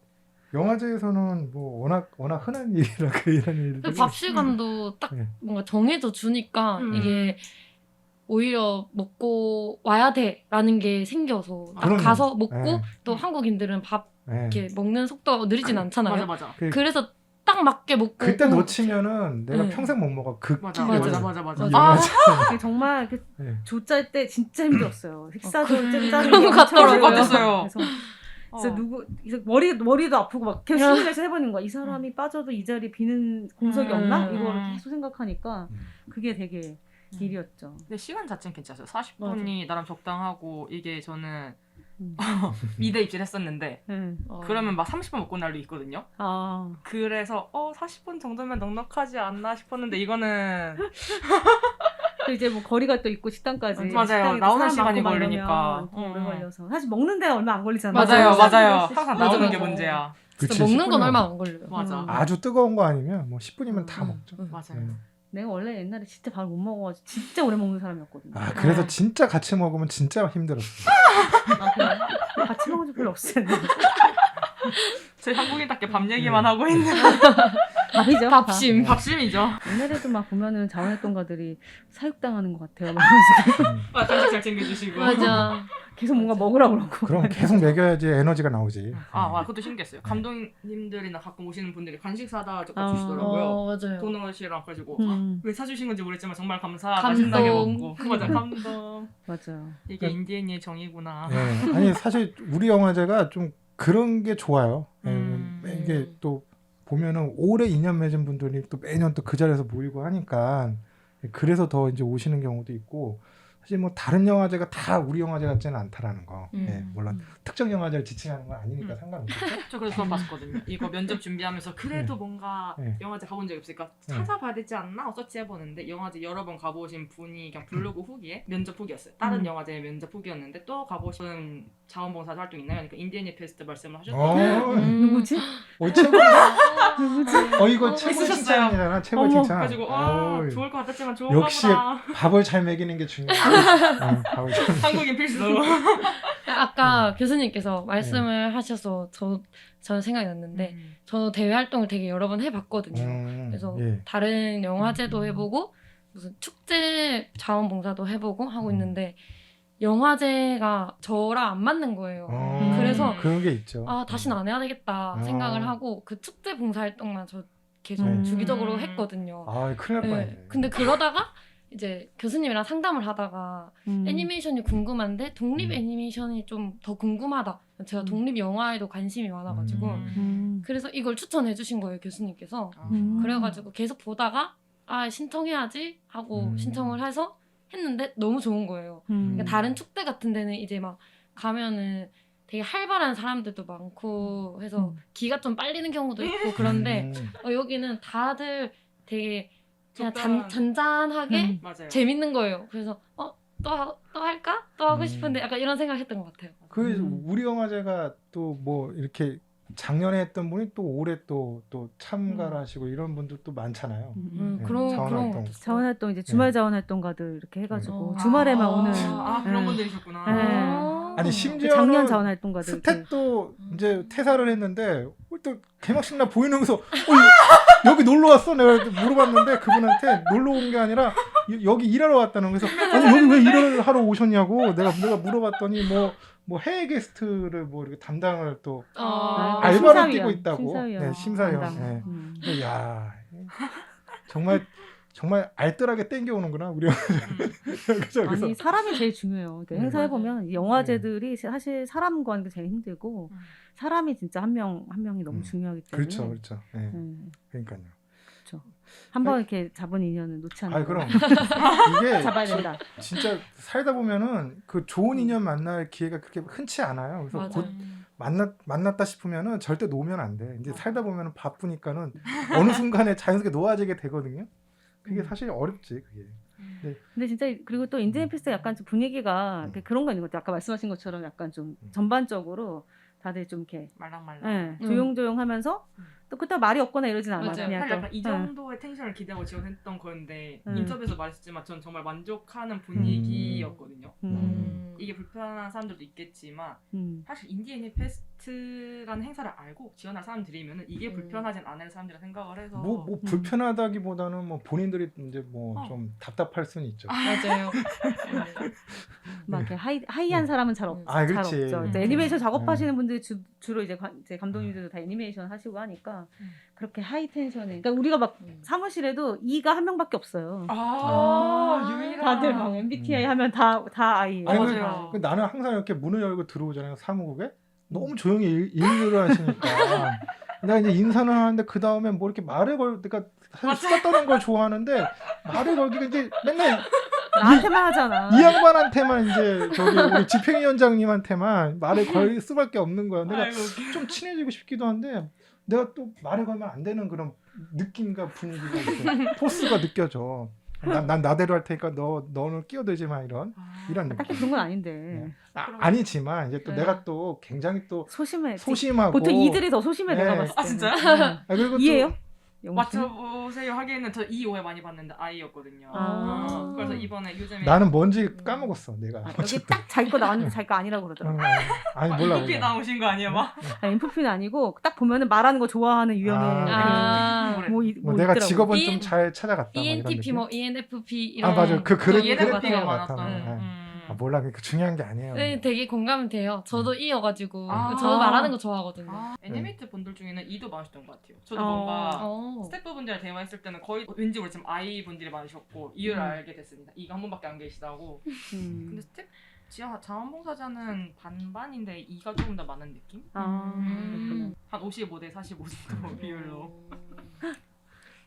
영화제에서는 뭐 워낙 흔한 일이라 이런 일들이 밥 시간도 딱 네. 뭔가 정해져 주니까 이게 오히려 먹고 와야 돼라는 게 생겨서 딱 그럼요. 가서 먹고 네. 또 한국인들은 밥 네. 이렇게 먹는 속도가 느리진 않잖아요. 맞아. 그래서 딱 맞게 먹고 그때 오고. 놓치면은 내가 네. 평생 못 먹어. 맞아. 이 아, 영화제. 그게 정말 그 네. 조짤 때 진짜 힘들었어요. 식사도 짜는 그런 게 것 같더라고요. 엄청 같았어요. 그래서 그래서 머리도 아프고 막 계속 시뮬레이션 해보는 거야. 이 사람이 빠져도 이 자리 비는 공석이 없나? 이거를 계속 생각하니까 그게 되게 일이었죠. 근데 시간 자체는 괜찮았어요. 40분이 나름 적당하고 이게 저는 음. 미대 입시를 했었는데 어. 그러면 막 30분 먹고 날도 있거든요. 아, 그래서 40분 정도면 넉넉하지 않나 싶었는데 이거는 또 이제 뭐 거리가 또 있고 식당까지 맞아요. 식당에 나오는 사람 시간이 많고 걸리니까. 이러면 오래 걸려서 사실 먹는 데는 얼마 안 걸리잖아요. 맞아요. 맞아요. 항상 맞아, 나오는 게 맞아. 문제야. 진짜 그치, 먹는 건 10분이면 얼마 안 걸려요. 맞아. 아주 뜨거운 거 아니면 뭐 10분이면 다 먹죠. 맞아요. 네. 내가 원래 옛날에 진짜 밥을 못 먹어가지고 진짜 오래 먹는 사람이었거든요. 아 그래서 진짜 같이 먹으면 진짜 힘들었어. 아, 그래요? 같이 먹은 적 별로 없어요. 저희 한국인답게 밥 얘기만 하고 있는 밥이죠. 밥심. 밥심이죠. 옛날에도 막 보면은 자원활동가들이 사육당하는 것 같아요. 막 이런 식으로. 간식 잘 챙겨주시고. 맞아. 계속 뭔가 먹으라고 그러고. 그럼 계속 먹여야지 에너지가 나오지. 그것도 신기했어요. 감독님들이나 가끔 오시는 분들이 간식 사다 아. 주시더라고요. 맞아요. 도넛 씨랑 그래가지고 음, 왜 사주신 건지 모르겠지만 정말 감사 감동. 맛있게 먹고 맞아 감동 맞아요. 이게 인디애니의 정이구나. 네. 아니 사실 우리 영화제가 좀 그런 게 좋아요. 이게 또 보면은 오래 인연 맺은 분들이 또 매년 또 그 자리에서 모이고 하니까 그래서 더 이제 오시는 경우도 있고 사실 뭐 다른 영화제가 다 우리 영화제 같지는 않다라는 거. 물론 특정 영화제를 지칭하는 건 아니니까 상관없겠죠. 저 그래서 수업 봤었거든요. 이거 면접 준비하면서 그래도 네. 뭔가 네. 영화제 가본 적이 없으니까 네. 찾아봐야 되지 않나 서치해보는데 영화제 여러 번 가보신 분이 그냥 블로그 후기에 면접 후기였어요. 다른 영화제 면접 후기였는데 또 가보신 자원봉사 활동 있나요? 그러니까 인디애니 페스트 말씀을 하셨거든요. 누구지? 최고. 누구지? 이거 최고 있으셨어요. 칭찬이잖아. 최고 어머. 칭찬. 그래가지고 어이. 좋을 것 같았지만 좋은가 역시 보다. 밥을 잘 먹이는 게 중요해. 밥을 잘 한국인 필수. 아까 교수님께서 말씀을 하셔서 저는 생각이 났는데 저도 대외 활동을 되게 여러 번 해봤거든요. 그래서 예. 다른 영화제도 해보고 무슨 축제 자원봉사도 해보고 하고 있는데 영화제가 저랑 안 맞는 거예요. 그래서 그런 게 있죠. 다시는 안 해야 되겠다 생각을 하고 그 축제 봉사활동만 저 계속 주기적으로 했거든요. 큰일 날 뻔했네. 근데 그러다가 이제 교수님이랑 상담을 하다가 애니메이션이 궁금한데 독립 애니메이션이 좀 더 궁금하다. 제가 독립 영화에도 관심이 많아가지고 그래서 이걸 추천해 주신 거예요, 교수님께서. 그래가지고 계속 보다가 신청해야지 하고 신청을 해서 했는데 너무 좋은 거예요. 그러니까 다른 축제 같은 데는 이제 막 가면은 되게 활발한 사람들도 많고 해서 기가 좀 빨리는 경우도 있고 그런데 여기는 다들 되게 그냥 잔잔하게 맞아요. 재밌는 거예요. 그래서 또 할까? 또 하고 싶은데 약간 이런 생각했던 것 같아요. 우리 영화제가 또 뭐 이렇게 작년에 했던 분이 또 올해 또 참가를 하시고 이런 분들도 많잖아요. 그런 자원활동. 것도 있어요. 자원활동 이제 주말 네. 자원활동가들 이렇게 해가지고 주말에만 오는. 그런 네. 분들이셨구나. 네. 아니 그 심지어 작년 자원활동가들 이렇게. 스탯도 이제 퇴사를 했는데 또 개막식 날 보이는 거서 여기 놀러 왔어? 내가 물어봤는데 그분한테 놀러 온 게 아니라 여기 일하러 왔다는 거에서 여기 왜 일을 하러 오셨냐고 내가 물어봤더니 뭐 해외 게스트를 뭐 이렇게 담당을 또 알바를 심사위원, 뛰고 있다고. 심사위원. 네, 심사위원. 담당. 네. 야 정말 알뜰하게 땡겨오는구나 우리 그래서 아니 사람이 제일 중요해요. 그러니까 행사해 보면 네. 영화제들이 사실 사람 구하는 게 제일 힘들고 사람이 진짜 한 명이 너무 중요하기 때문에. 그렇죠. 네. 그러니까요. 한번 이렇게 잡은 인연을 놓지 않는. 그럼 이게 잡아야 된다. 진짜 살다 보면은 그 좋은 인연 만날 기회가 그렇게 흔치 않아요. 그래서 맞아요. 곧 만났다 싶으면은 절대 놓으면 안 돼. 이제 살다 보면은 바쁘니까는 어느 순간에 자연스럽게 놓아지게 되거든요. 그게 사실 어렵지 그게. 근데 진짜 그리고 또 인디애니 페스트 약간 좀 분위기가 그런 거 있는 것 같아요. 아까 말씀하신 것처럼 약간 좀 전반적으로 다들 좀 이렇게 말랑말랑. 조용조용하면서 또 그때 말이 없거나 이러진 않아. 맞아요. 그냥 사실 또, 약간 이 정도의 텐션을 기대하고 지원했던 거였는데 음. 인터뷰에서 말했지만 전 정말 만족하는 분위기였거든요. 이게 불편한 사람들도 있겠지만 사실 인디애니 페스트라는 행사를 알고 지원할 사람들이면 이게 불편하진 않을 사람들이라 생각을 해서 뭐 불편하다기보다는 뭐 본인들이 이제 뭐 좀 답답할 수는 있죠. 맞아요. 막 이렇게 하이한 사람은 잘 아, 잘 그렇지. 없죠. 이제 음. 애니메이션 작업하시는 분들이 주로 이제 감독님들도 다 애니메이션 하시고 하니까 그렇게 하이 텐션에. 그러니까 우리가 막 사무실에도 E가 한 명밖에 없어요. 유일한 다들 막 MBTI 하면 다 I예요. 아니, 맞아요. 나는 항상 이렇게 문을 열고 들어오잖아요, 사무국에. 너무 조용히 일을 하시니까. 내가 이제 인사는 하는데 그 다음에 뭐 이렇게 말을 그러니까 사실 수다 떠는 걸 좋아하는데 말을 걸기가 이제 맨날 나한테만 하잖아. 이 양반한테만 이제 저기 우리 집행위원장님한테만 말을 걸 수밖에 없는 거야. 내가 아이고, 좀 친해지고 싶기도 한데 내가 또 말을 걸면 안 되는 그런 느낌과 분위기가 있어. 포스가 느껴져. 난 나대로 할 테니까 너는 끼어들지 마 이런 느낌. 딱히 그런 건 아닌데. 아니지만 이제 또 네. 내가 또 굉장히 또 소심해. 소심하고 보통 이들이 더 소심해 네. 내가 봤을 때. 아 진짜요? 그리고 또 이해요? 맞춰보세요 하기에는 저 이 오해 많이 봤는데 I였거든요. 아. 그래서 이번에 요즘에 나는 뭔지 까먹었어 내가. 여기 딱 자기 거 나왔는데 자기 거 아니라고 그러더라고. 아니 몰라. 인프피 나오신 거 아니에요, 막? 인프피는 아니고 딱 보면은 말하는 거 좋아하는 유형의 뭐 내가 있더라고. 직업은 좀 잘 찾아갔다. 뭐 이런 ENTP 느낌. 뭐 ENFP 이런. 아 맞아 그런 ENFP가 같아. 많았던. 아 몰라 그 중요한 게 아니에요. 네, 되게 공감이 돼요. 저도 E여가지고 아. 저도 말하는 거 좋아하거든요. 애니메이트 분들 중에는 E도 많으셨던 것 같아요. 저도 어. 뭔가 스태프분들이랑 대화했을 때는 거의 왠지 모르지만 I 분들이 많으셨고 이유를 알게 됐습니다. E가 한 분밖에 안 계시다고. 근데 스텝 지하 자원봉사자는 반반인데 E가 조금 더 많은 느낌? 한 55대 45 정도 비율로.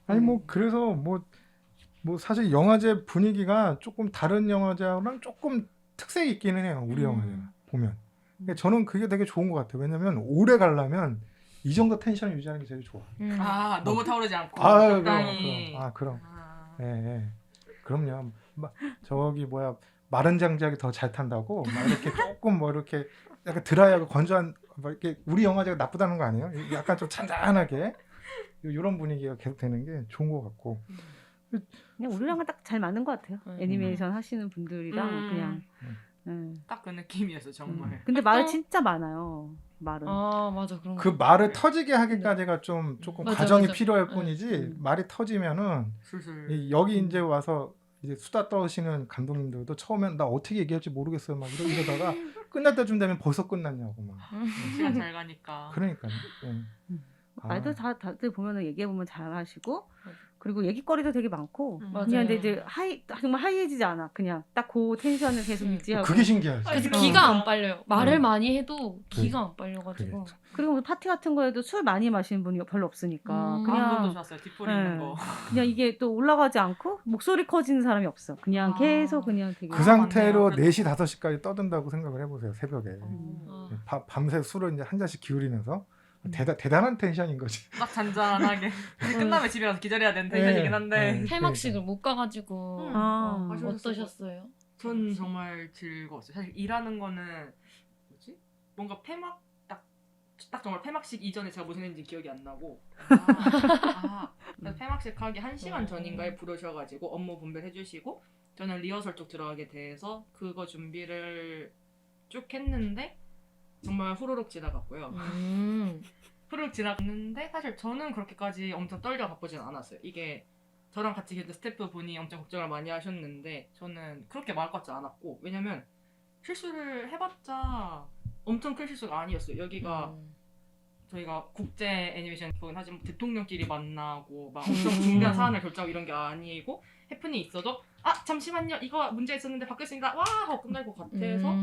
아니 뭐 그래서 뭐 사실 영화제 분위기가 조금 다른 영화제랑 조금 특색이 있기는 해요. 우리 영화제 보면. 근데 저는 그게 되게 좋은 것 같아요. 왜냐면 오래 가려면 이 정도 텐션을 유지하는 게 제일 좋아. 너무 타오르지 않고 적당히. 적당히. 그럼. 예. 그럼요. 저기 마른 장작이 더 잘 탄다고 막 이렇게 조금 뭐 이렇게 약간 드라이하고 건조한 뭐 이렇게 우리 영화제가 나쁘다는 거 아니에요? 약간 좀 잔잔하게 이런 분위기가 계속 되는 게 좋은 것 같고. 그냥 우리랑은 딱 잘 맞는 것 같아요. 애니메이션 하시는 분들이랑 그냥. 딱 그 느낌이었어 정말. 근데 말 진짜 많아요. 말은. 아 맞아 그런 거. 그 말을 터지게 하기까지가 조금 맞아, 과정이 맞아. 필요할 뿐이지 말이 터지면은 술술. 여기 이제 와서 이제 수다 떠시는 감독님들도 처음엔 나 어떻게 얘기할지 모르겠어요 막 이러다가 끝날 때쯤 되면 벌써 끝났냐고 막 시간 잘 가니까. 그러니까요. 말도 다들 보면은 얘기해 보면 잘하시고 그리고 얘기거리도 되게 많고 맞아요. 그냥 근데 이제 정말 하이해지지 않아. 그냥 딱 그 텐션을 계속 유지하고. 그게 신기하지. 그래서 어. 기가 안 빨려요. 말을 많이 해도 기가 안 빨려가지고. 그리고 뭐 파티 같은 거에도 술 많이 마시는 분이 별로 없으니까 그것도 그냥 좋았어요. 뒷풀이 있는 거. 그냥 이게 또 올라가지 않고 목소리 커지는 사람이 없어. 그냥 계속 그냥 되게 그 상태로 맞네요. 4시 5시까지 떠든다고 생각을 해보세요 새벽에. 밤새 술을 이제 한 잔씩 기울이면서 대단한 텐션인 거지. 딱 잔잔하게. 끝나면 집에 가서 기다려야 되는 텐션이긴 한데. 폐막식을 못 가가지고 어떠셨어요? 전 정말 즐거웠어요. 사실 일하는 거는 뭐지? 뭔가 딱 정말 폐막식 이전에 제가 무슨 했는지 기억이 안 나고 폐막식 하기 1시간 전인가에 부르셔가지고 업무 분배해 주시고 저는 리허설 쪽 들어가게 돼서 그거 준비를 쭉 했는데 정말 후루룩 지나갔고요. 후루룩 지나갔는데 사실 저는 그렇게까지 엄청 떨려 바쁘진 않았어요. 이게 저랑 같이 계신 스태프분이 엄청 걱정을 많이 하셨는데 저는 그렇게 말할 것 같지 않았고 왜냐면 실수를 해봤자 엄청 큰 실수가 아니었어요. 여기가 저희가 국제 애니메이션 보긴 하지만 대통령끼리 만나고 막 엄청 중대한 사안을 결정하고 이런 게 아니고 해프닝이 있어도 잠시만요 이거 문제 있었는데 바뀌었습니다 와 하고 끝날 것 같아서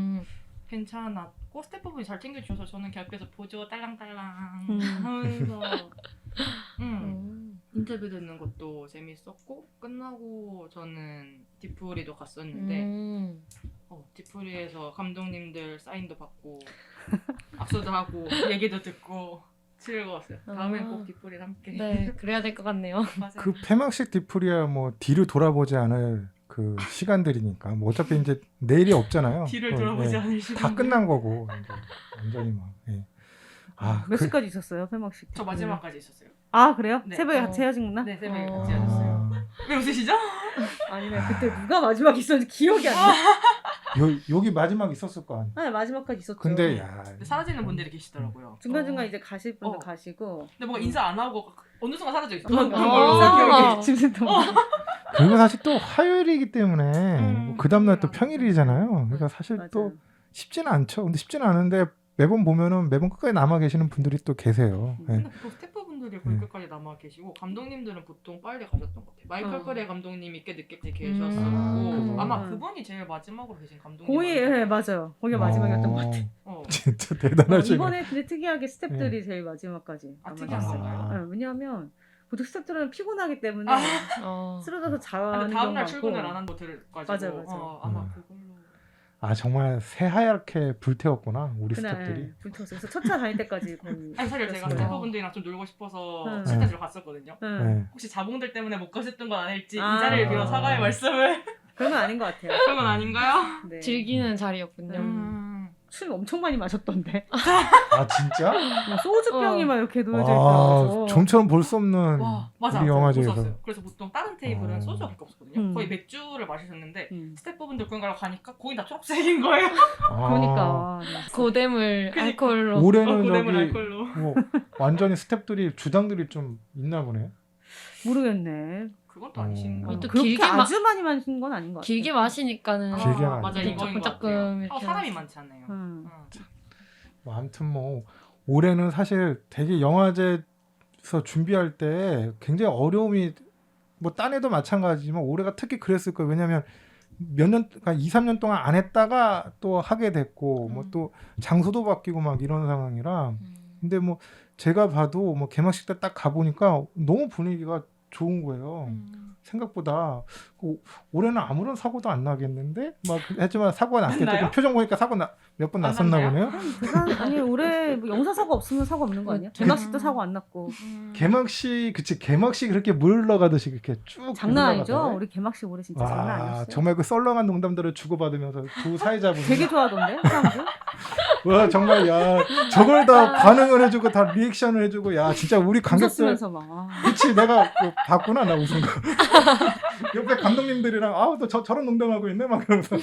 괜찮았고 스태프분이 잘 챙겨주셔서 저는 옆에서 보조 딸랑딸랑 하면서 인터뷰 듣는 것도 재밌었고 끝나고 저는 디프리도 갔었는데 디프리에서 감독님들 사인도 받고 악수도 하고 얘기도 듣고 즐거웠어요. 다음엔 꼭 디프리를 함께. 네, 그래야 될 것 같네요. 맞아요. 그 폐막식 디프리야 뭐 뒤를 돌아보지 않을 그 시간들이니까 뭐 어차피 이제 내일이 없잖아요. 뒤를 돌아보지 않을 시간. 다 끝난 거고 완전히 막. 몇 시까지 있었어요 폐막식? 저 마지막까지 있었어요. 아 그래요? 네. 새벽에 같이 헤어진구나? 네, 새벽에 같이 헤어졌어요. 왜 웃으시죠? 아니네 그때 누가 마지막 있었는지 기억이 안 나. 여기 마지막 있었을 거 아니야. 아 마지막까지 있었죠. 근데 야 근데 사라지는 분들이 계시더라고요. 중간중간 이제 가실 분도 어. 가시고 근데 뭔가 인사 안 하고 어느 순간 사라져 있어. 도망가. 그런 걸로 아. 기억이. 집에 도망가. 그리고 사실 또 화요일이기 때문에 그 다음날 또 평일이잖아요. 그러니까 사실 또 맞아요. 쉽지는 않죠. 근데 쉽지는 않은데 매번 보면은 매번 끝까지 남아 계시는 분들이 또 계세요. 예. 근데 보통 스태프분들이 거의 네. 끝까지 남아 계시고 감독님들은 보통 빨리 가셨던 것 같아요. 마이클 어. 코리아 감독님이 꽤 늦게까지 계셨었고 그분. 아마 그분이 제일 마지막으로 계신 감독님 거의 예, 맞아요. 거기가 마지막이었던 것 같아. 진짜 대단하시네. 이번에 근데 특이하게 스태프들이 제일 마지막까지 아, 남아있어요. 특이한 건가요? 네, 왜냐하면 보통 스태프들은 피곤하기 때문에 어. 쓰러져서 자는 근데 경우가 다음날 많고. 출근을 안 한 것들 가지고 맞아요, 맞아요. 아마 음. 그걸로 아 정말 새하얗게 불태웠구나 우리 그날 스태프들이. 불태웠어요. 그래서 첫차 다닐 때까지 거의. 아니 사실 제가 네. 스태프분들이랑 좀 놀고 싶어서 네. 실제 들어갔었거든요. 네. 네. 혹시 자봉들 때문에 못 가셨던 건 아닐지 아. 이 자리를 빌어 사과의 말씀을 그런 건 아닌 것 같아요. 그런 건 아닌가요? 네. 즐기는 자리였군요. 술 엄청 많이 마셨던데. 아 진짜? 뭐 소주병이 막 이렇게 놓여져 아 있다고. 좀처럼 볼 수 없는 와 맞아 우리 영화제에서. 웃었어요. 그래서 보통 다른 테이블은 어. 소주가 그렇게 없었거든요. 음. 거의 맥주를 마시셨는데 음. 스태프분들 그런 가러 가니까 거의 다 초록색인 거예요. 아, 그러니까. 고대물 알코올로. 올해는 고래물 저기 알콜로. 뭐 완전히 스태프들이 주당들이 좀 있나 보네. 모르겠네. 그건 또 아니신 어. 거. 또 그렇게 길게 아주 많이 마신 건 아닌 것 같아요. 길게 마시니까는 길게 맞아 마시죠. 이거인 것 조금 같아요. 이렇게 사람이 마시- 많지 않네요. 뭐 아무튼 뭐 올해는 사실 되게 영화제에서 준비할 때 굉장히 어려움이 뭐 딴 해도 마찬가지지만 올해가 특히 그랬을 거예요. 왜냐하면 몇 년, 그러니까 2, 3년 동안 안 했다가 또 하게 됐고 뭐 또 장소도 바뀌고 막 이런 상황이라. 근데 뭐 제가 봐도 뭐 개막식 때 딱 가보니까 너무 분위기가 좋은 거예요. 생각보다 올해는 아무런 사고도 안 나겠는데 막 했지만 사고가 났겠죠. 났나요? 그 표정 보니까 사고 몇 번 안 났었나 났나요? 보네요. 아니 올해 뭐 영사 사고 없으면 사고 없는 거 아니야? 개막식도 사고 안 났고. 개막식 그렇게 물러가듯이 그렇게 쭉 장난 아니죠? 흘러가더래. 우리 개막식 올해 진짜 장난 아니었어요. 정말 그 썰렁한 농담들을 주고받으면서 두 사회자분이 되게 좋아하던데 사람들. 와 정말 야 저걸 다 반응을 해주고 다 리액션을 해주고 야 진짜 우리 관객들 웃었으면서 막. 아. 그치 내가 봤구나 나 웃은 거 옆에 감독님들이랑 너 저런 농담하고 있네 막 그러면서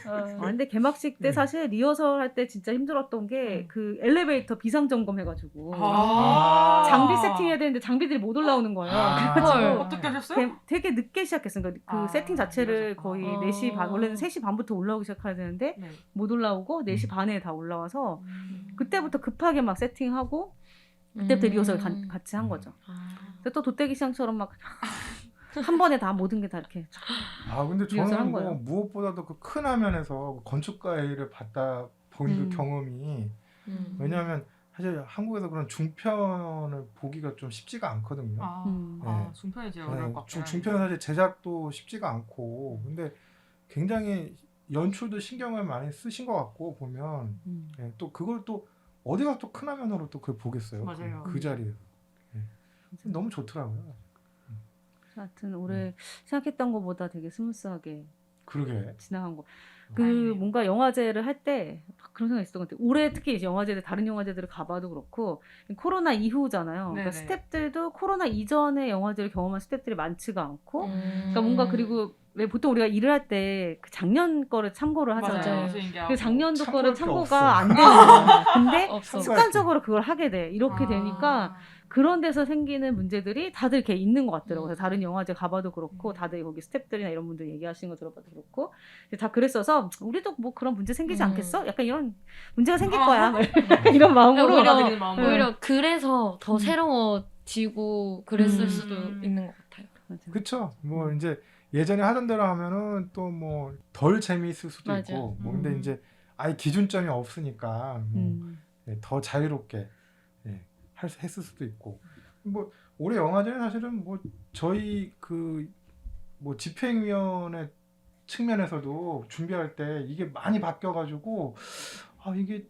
아, 근데 개막식 때 네. 사실 리허설 할 때 진짜 힘들었던 게 그 엘리베이터 비상 점검 해가지고 장비 세팅해야 되는데 장비들이 못 올라오는 거예요. 헐. 어떻게 하셨어요? 되게 늦게 시작했어요. 그러니까 그 세팅 자체를 리허설. 거의 아. 4시 반, 원래는 3시 반부터 올라오기 시작해야 되는데 네. 못 올라오고 4시 반에 다 올라와서 그때부터 급하게 막 세팅하고 그때부터 리허설 같이 한 거죠. 근데 또 도떼기 시장처럼 막 한 번에 다 모든 게 다 이렇게 근데 리허설 저는 한 뭐 거예요. 무엇보다도 그 큰 화면에서 건축가를 봤다 본 그 경험이 왜냐하면 사실 한국에서 그런 중편을 보기가 좀 쉽지가 않거든요. 네. 중편이 제일 어려울 것 같아요. 중편은 사실 제작도 쉽지가 않고 근데 굉장히 연출도 신경을 많이 쓰신 것 같고 보면 예, 또 그걸 또 어디가 또 큰 화면으로 또 그걸 보겠어요. 맞아요. 그 자리에서 예. 너무 좋더라고요. 하여튼 올해 생각했던 것보다 되게 스무스하게 그러게. 지나간 거. 다행이네요. 뭔가 영화제를 할 때 그런 생각이 있었던 것 같아요. 올해 특히 이제 영화제들 다른 영화제들을 가봐도 그렇고 코로나 이후잖아요. 그러니까 네네. 스태프들도 코로나 이전에 영화제를 경험한 스태프들이 많지가 않고 그러니까 음. 뭔가 그리고 왜 보통 우리가 일을 할 때 그 작년 거를 참고를 하잖아요. 맞아요. 수인기하고. 그 작년도 참고할 거를 게 참고가 없어. 안 되는 거예요. 근데 없어. 습관적으로 그걸 하게 돼. 이렇게 아. 되니까 그런 데서 생기는 문제들이 다들 이렇게 있는 것 같더라고요. 그래서 다른 영화제 가봐도 그렇고 다들 거기 스태프들이나 이런 분들 얘기하시는 거 들어봐도 그렇고 다 그랬어서 우리도 뭐 그런 문제 생기지 않겠어? 약간 이런 문제가 생길 거야. 약간 이런 마음으로 오히려- 받아들이는 마음으로. 오히려 그래서 더 새로워지고 그랬을 수도 있는 것 같아요. 맞아. 그렇죠. 뭐 이제 예전에 하던 대로 하면은 또 뭐 덜 재미있을 수도 맞아요. 있고 뭐 근데 이제 아예 기준점이 없으니까 예, 더 자유롭게 예, 했을 수도 있고 뭐 올해 영화제는 사실은 뭐 저희 그 뭐 집행위원회 측면에서도 준비할 때 이게 많이 바뀌어가지고 이게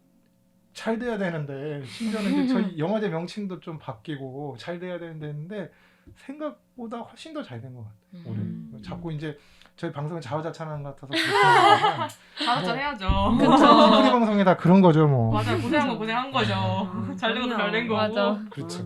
잘 돼야 되는데 심지어는 이제 저희 영화제 명칭도 좀 바뀌고 잘 돼야 되는데 생각보다 훨씬 더 잘 된 것 같아요. 올해 자꾸 이제 저희 방송은 자화자찬한 것 같아서 그렇지만 잘하잘 해야죠. 그렇죠. 우리 방송이 다 그런 거죠 뭐. 맞아요. 고생한 거 고생한 거죠. 아, 잘 된 것도 잘 된 거고. 맞아. 그렇죠.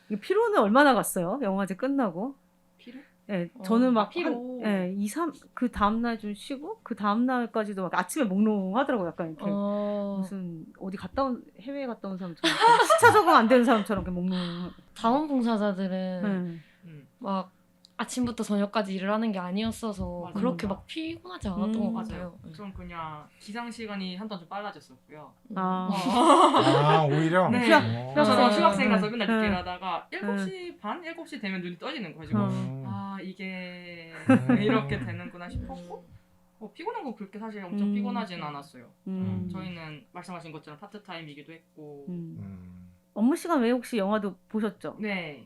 이게 피로는 얼마나 갔어요? 영화제 끝나고? 피로? 네, 저는 막 피로. 한 2, 3, 그 다음날 좀 쉬고 그 다음날까지도 막 아침에 몽롱하더라고요. 약간 이렇게 무슨 어디 갔다 온 해외에 갔다 온 사람처럼 이렇게 시차 적응 안 되는 사람처럼 이렇게 몽롱. 자원봉사자들은 네. 막 아침부터 저녁까지 일을 하는 게 아니었어서 맞아, 그렇게 맞아. 막 피곤하지 않았던 것 맞아요. 같아요. 좀 그냥 기상 시간이 한번 좀 빨라졌었고요. 아, 아 오히려. 네. 어. 그래서 네. 휴학생이라서 맨날 늦게 네. 일하다가 7시 반, 7시 되면 눈이 떠지는 거예요. 지금. 음. 아 이게 음. 이렇게 되는구나 싶었고 피곤한 건 그렇게 사실 엄청 피곤하진 않았어요. 저희는 말씀하신 것처럼 파트타임이기도 했고 업무 시간 외에 혹시 영화도 보셨죠? 네.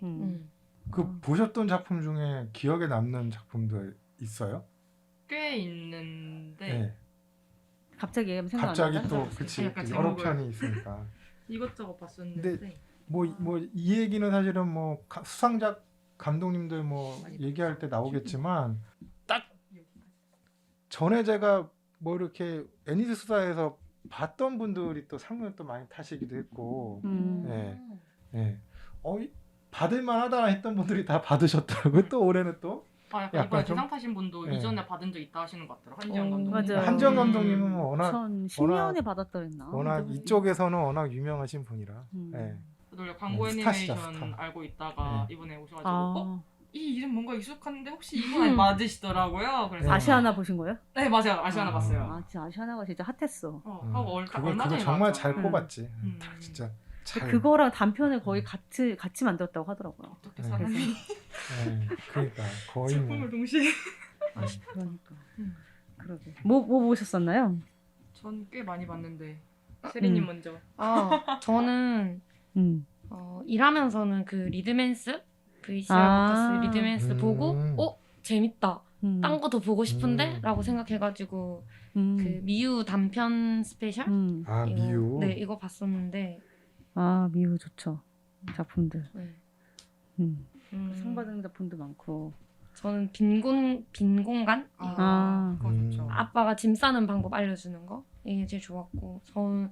그 보셨던 작품 중에 기억에 남는 작품들 있어요? 꽤 있는데 네. 갑자기 얘기하면 생각 안 갑자기 나요? 또 그치 약간 여러 제목을. 편이 있으니까. 이것저것 봤었는데 근데 뭐 이 얘기는 사실은 뭐 수상작 감독님들 뭐 얘기할 때 나오겠지만 딱 전에 제가 뭐 이렇게 애니스 수사에서 봤던 분들이 또 상을 또 많이 타시기도 했고, 네, 네. 받을만하다 했던 분들이 다 받으셨더라고요. 또 올해는 또 약간 약간 이번에 좀- 대상 타신 분도 네. 이전에 받은 적 있다 하시는 것 같더라고요. 한지영 감독님. 맞아요. 한지영 감독님은 뭐 워낙 2010년에 받았다 그랬나? 워낙 이쪽에서는 워낙 유명하신 분이라. 네. 저도 광고 네, 애니메이션 스타시죠, 스타. 알고 있다가 네. 이번에 오셔가지고 아, 이 이름 뭔가 익숙한데 혹시 이분 맞으시더라고요. 그래서 네. 아시아나 보신 거예요? 네 맞아요. 아시아나 봤어요. 아, 진짜 아시아나가 진짜 핫했어. 하고 얼마 그거 전에 정말 나왔죠. 잘 음. 꼽았지. 음. 다 진짜 잘. 그거랑 단편을 거의 같이 만들었다고 하더라고요. 어떻게 네. 사람이 네, 그러니까 거의 뭐. 작품을 동시에 그러니까. 음. 그러게. 뭐 보셨었나요? 전 꽤 많이 봤는데 세리님 먼저. 저는 음. 일하면서는 그 리드맨스 VCR 아. 워커스 리드맨스 보고 재밌다. 딴 거 더 보고 싶은데? 음. 라고 생각해가지고 그 음. 미유 단편 스페셜? 아 이거, 미유. 네, 이거 봤었는데 아, 미우 좋죠. 작품들. 네. 상 받은 작품도 많고. 저는 빈 공간? 이거 그거 좋죠. 아빠가 짐 싸는 방법 알려주는 거 이게 제일 좋았고 저는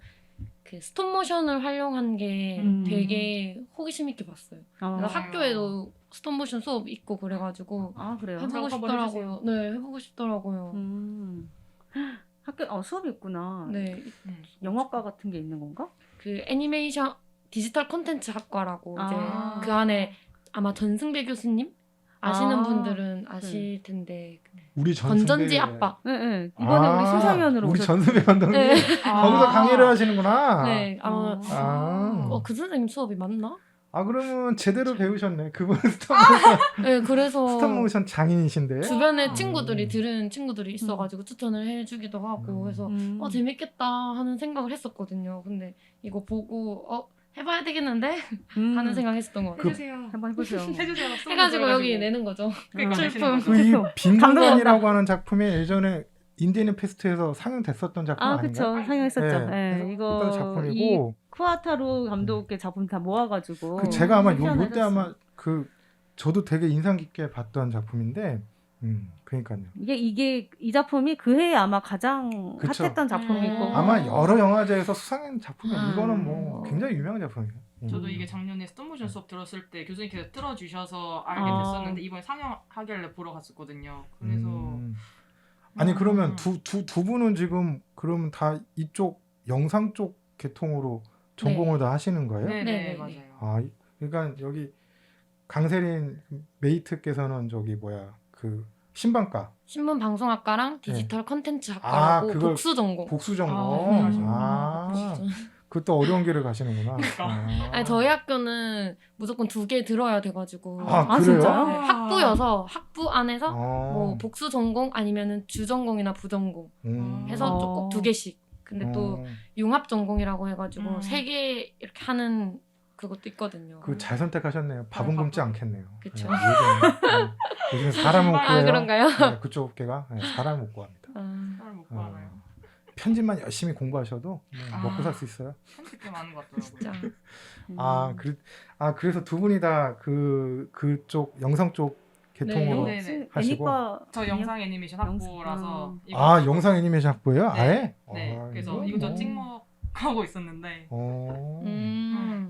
그 스톱 모션을 활용한 게 되게 호기심 있게 봤어요. 아, 그래서 학교에도 스톱 모션 수업 있고 그래가지고 아 그래요? 해보고 한번 싶더라고요. 네, 해보고 싶더라고요. 학교 수업이 있구나. 네, 영화과 같은 게 있는 건가? 그 애니메이션 디지털 콘텐츠 학과라고 이제 아. 그 안에 아마 전승배 교수님 아시는 아, 분들은 아실 텐데 우리 전승배. 건전지 아빠. 네. 이번에 우리 심사위원으로 우리 오셨- 전승배 감독님 네. 거기서 강의를 하시는구나. 네, 아마 아. 그 선생님 수업이 맞나? 아 그러면 제대로 배우셨네. 그분 스톱모션 네, 그래서 스톱모션 장인이신데. 주변에 친구들이 들은 친구들이 있어가지고 추천을 해주기도 하고 해서 재밌겠다 하는 생각을 했었거든요. 근데 이거 보고 해봐야 되겠는데 하는 생각했었던 것 같아요. 해주세요. 한번 해보세요. 해주세요. 해가지고 여기 내는 거죠. 그러니까 출품. 내시는 거죠. 그 이 빈공간이라고 하는 작품이 예전에 인디애나 페스트에서 상영됐었던 작품 아, 아닌가요? 그쵸. 상영했었죠. 네. 네, 이거 했던 작품이고 쿠아타로 감독의 작품 다 모아가지고. 그 제가 아마 편을 요때 아마 그 저도 되게 인상 깊게 봤던 작품인데 그러니까요. 이게 이 작품이 그 해에 아마 가장 그쵸. 핫했던 작품이고. 아마 여러 영화제에서 수상한 작품이에요. 아. 이거는 뭐 굉장히 유명한 작품이에요. 저도 이게 작년에 스톱모션 수업 들었을 때 교수님께서 틀어주셔서 알게 아. 됐었는데 이번에 상영하길래 보러 갔었거든요. 그래서 아니 그러면 두 분은 지금 그러면 다 이쪽 영상 쪽 계통으로 전공을 다 하시는 거예요? 네네 네. 맞아요. 아 그러니까 여기 강세린 메이트께서는 저기 뭐야 그 신방과 신문 방송학과랑 디지털 컨텐츠 아, 학과라고 그걸 복수 전공. 복수 전공. 복수 전공. 그것도 어려운 길을 가시는구나. 아니 저희 학교는 무조건 2개 들어야 돼가지고 아, 아, 그래요? 진짜요? 네, 학부여서 학부 안에서 어. 뭐 복수 전공 아니면은 주전공이나 부전공 해서 꼭 2개씩. 근데 또 융합 전공이라고 해가지고 3개 이렇게 하는 그것도 있거든요. 그 잘 선택하셨네요. 밥은 굶지 않겠네요. 그쵸. 네, 요즘 사람 못 구해요. 아 그런가요? 네, 그쪽 업계가 사람 못 구합니다. 사람 못 구하나요? 편집만 열심히 공부하셔도 아. 먹고 살 수 있어요. 편집 꽤 많은 것 같더라고요. 진짜. 그래서 두 분이 다 그쪽 영상 쪽 계통으로 네, 네. 하시고. 애니과 저 영상 애니메이션 학부라서 영상 애니메이션 학부예요? 네. 아예? 네. 아, 그래서 이거 이거 저 뭐. 찍먹하고 있었는데 어.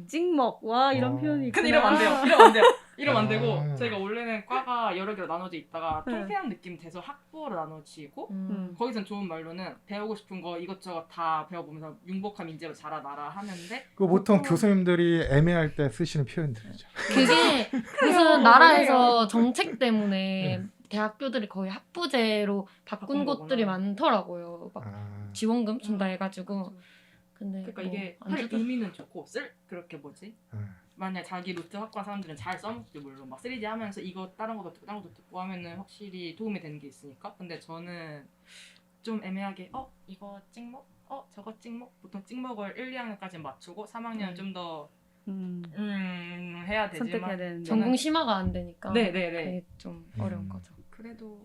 찍먹 와 이런 어. 표현이 있구나. 근데 이러면 안 돼요. 이러면 안 돼요. 이러면 안 아. 되고 저희가 원래는 과가 여러 개로 나눠져 있다가 네. 통폐합 느낌 돼서 학부로 나눠지고 거기선 좋은 말로는 배우고 싶은 거 이것저것 다 배워보면서 융복한 인재로 자라나라 하는데 그 보통 보통은- 교수님들이 애매할 때 쓰시는 표현들이죠. 그게 무슨 그래요. 나라에서 정책 때문에 대학교들이 거의 학부제로 바꾼 바꾼 곳들이 거구나. 많더라고요. 막 아, 지원금 준다 해가지고. 근데 그러니까 뭐 이게 안 할 주더- 의미는 좋고 쓸 그렇게 뭐지 아. 만약 자기 루트 학과 사람들은 잘 써먹지 물론 막 3D 하면서 이거 다른 것도 듣고 다른 것도 듣고 하면은 확실히 도움이 되는 게 있으니까 근데 저는 좀 애매하게 이거 찍먹 저거 찍먹 보통 찍먹을 1, 2학년까지 맞추고 3학년 좀 더 해야 되지만 선택해야 되는데. 전공 심화가 안 되니까 네네네. 그게 좀 어려운 거죠. 그래도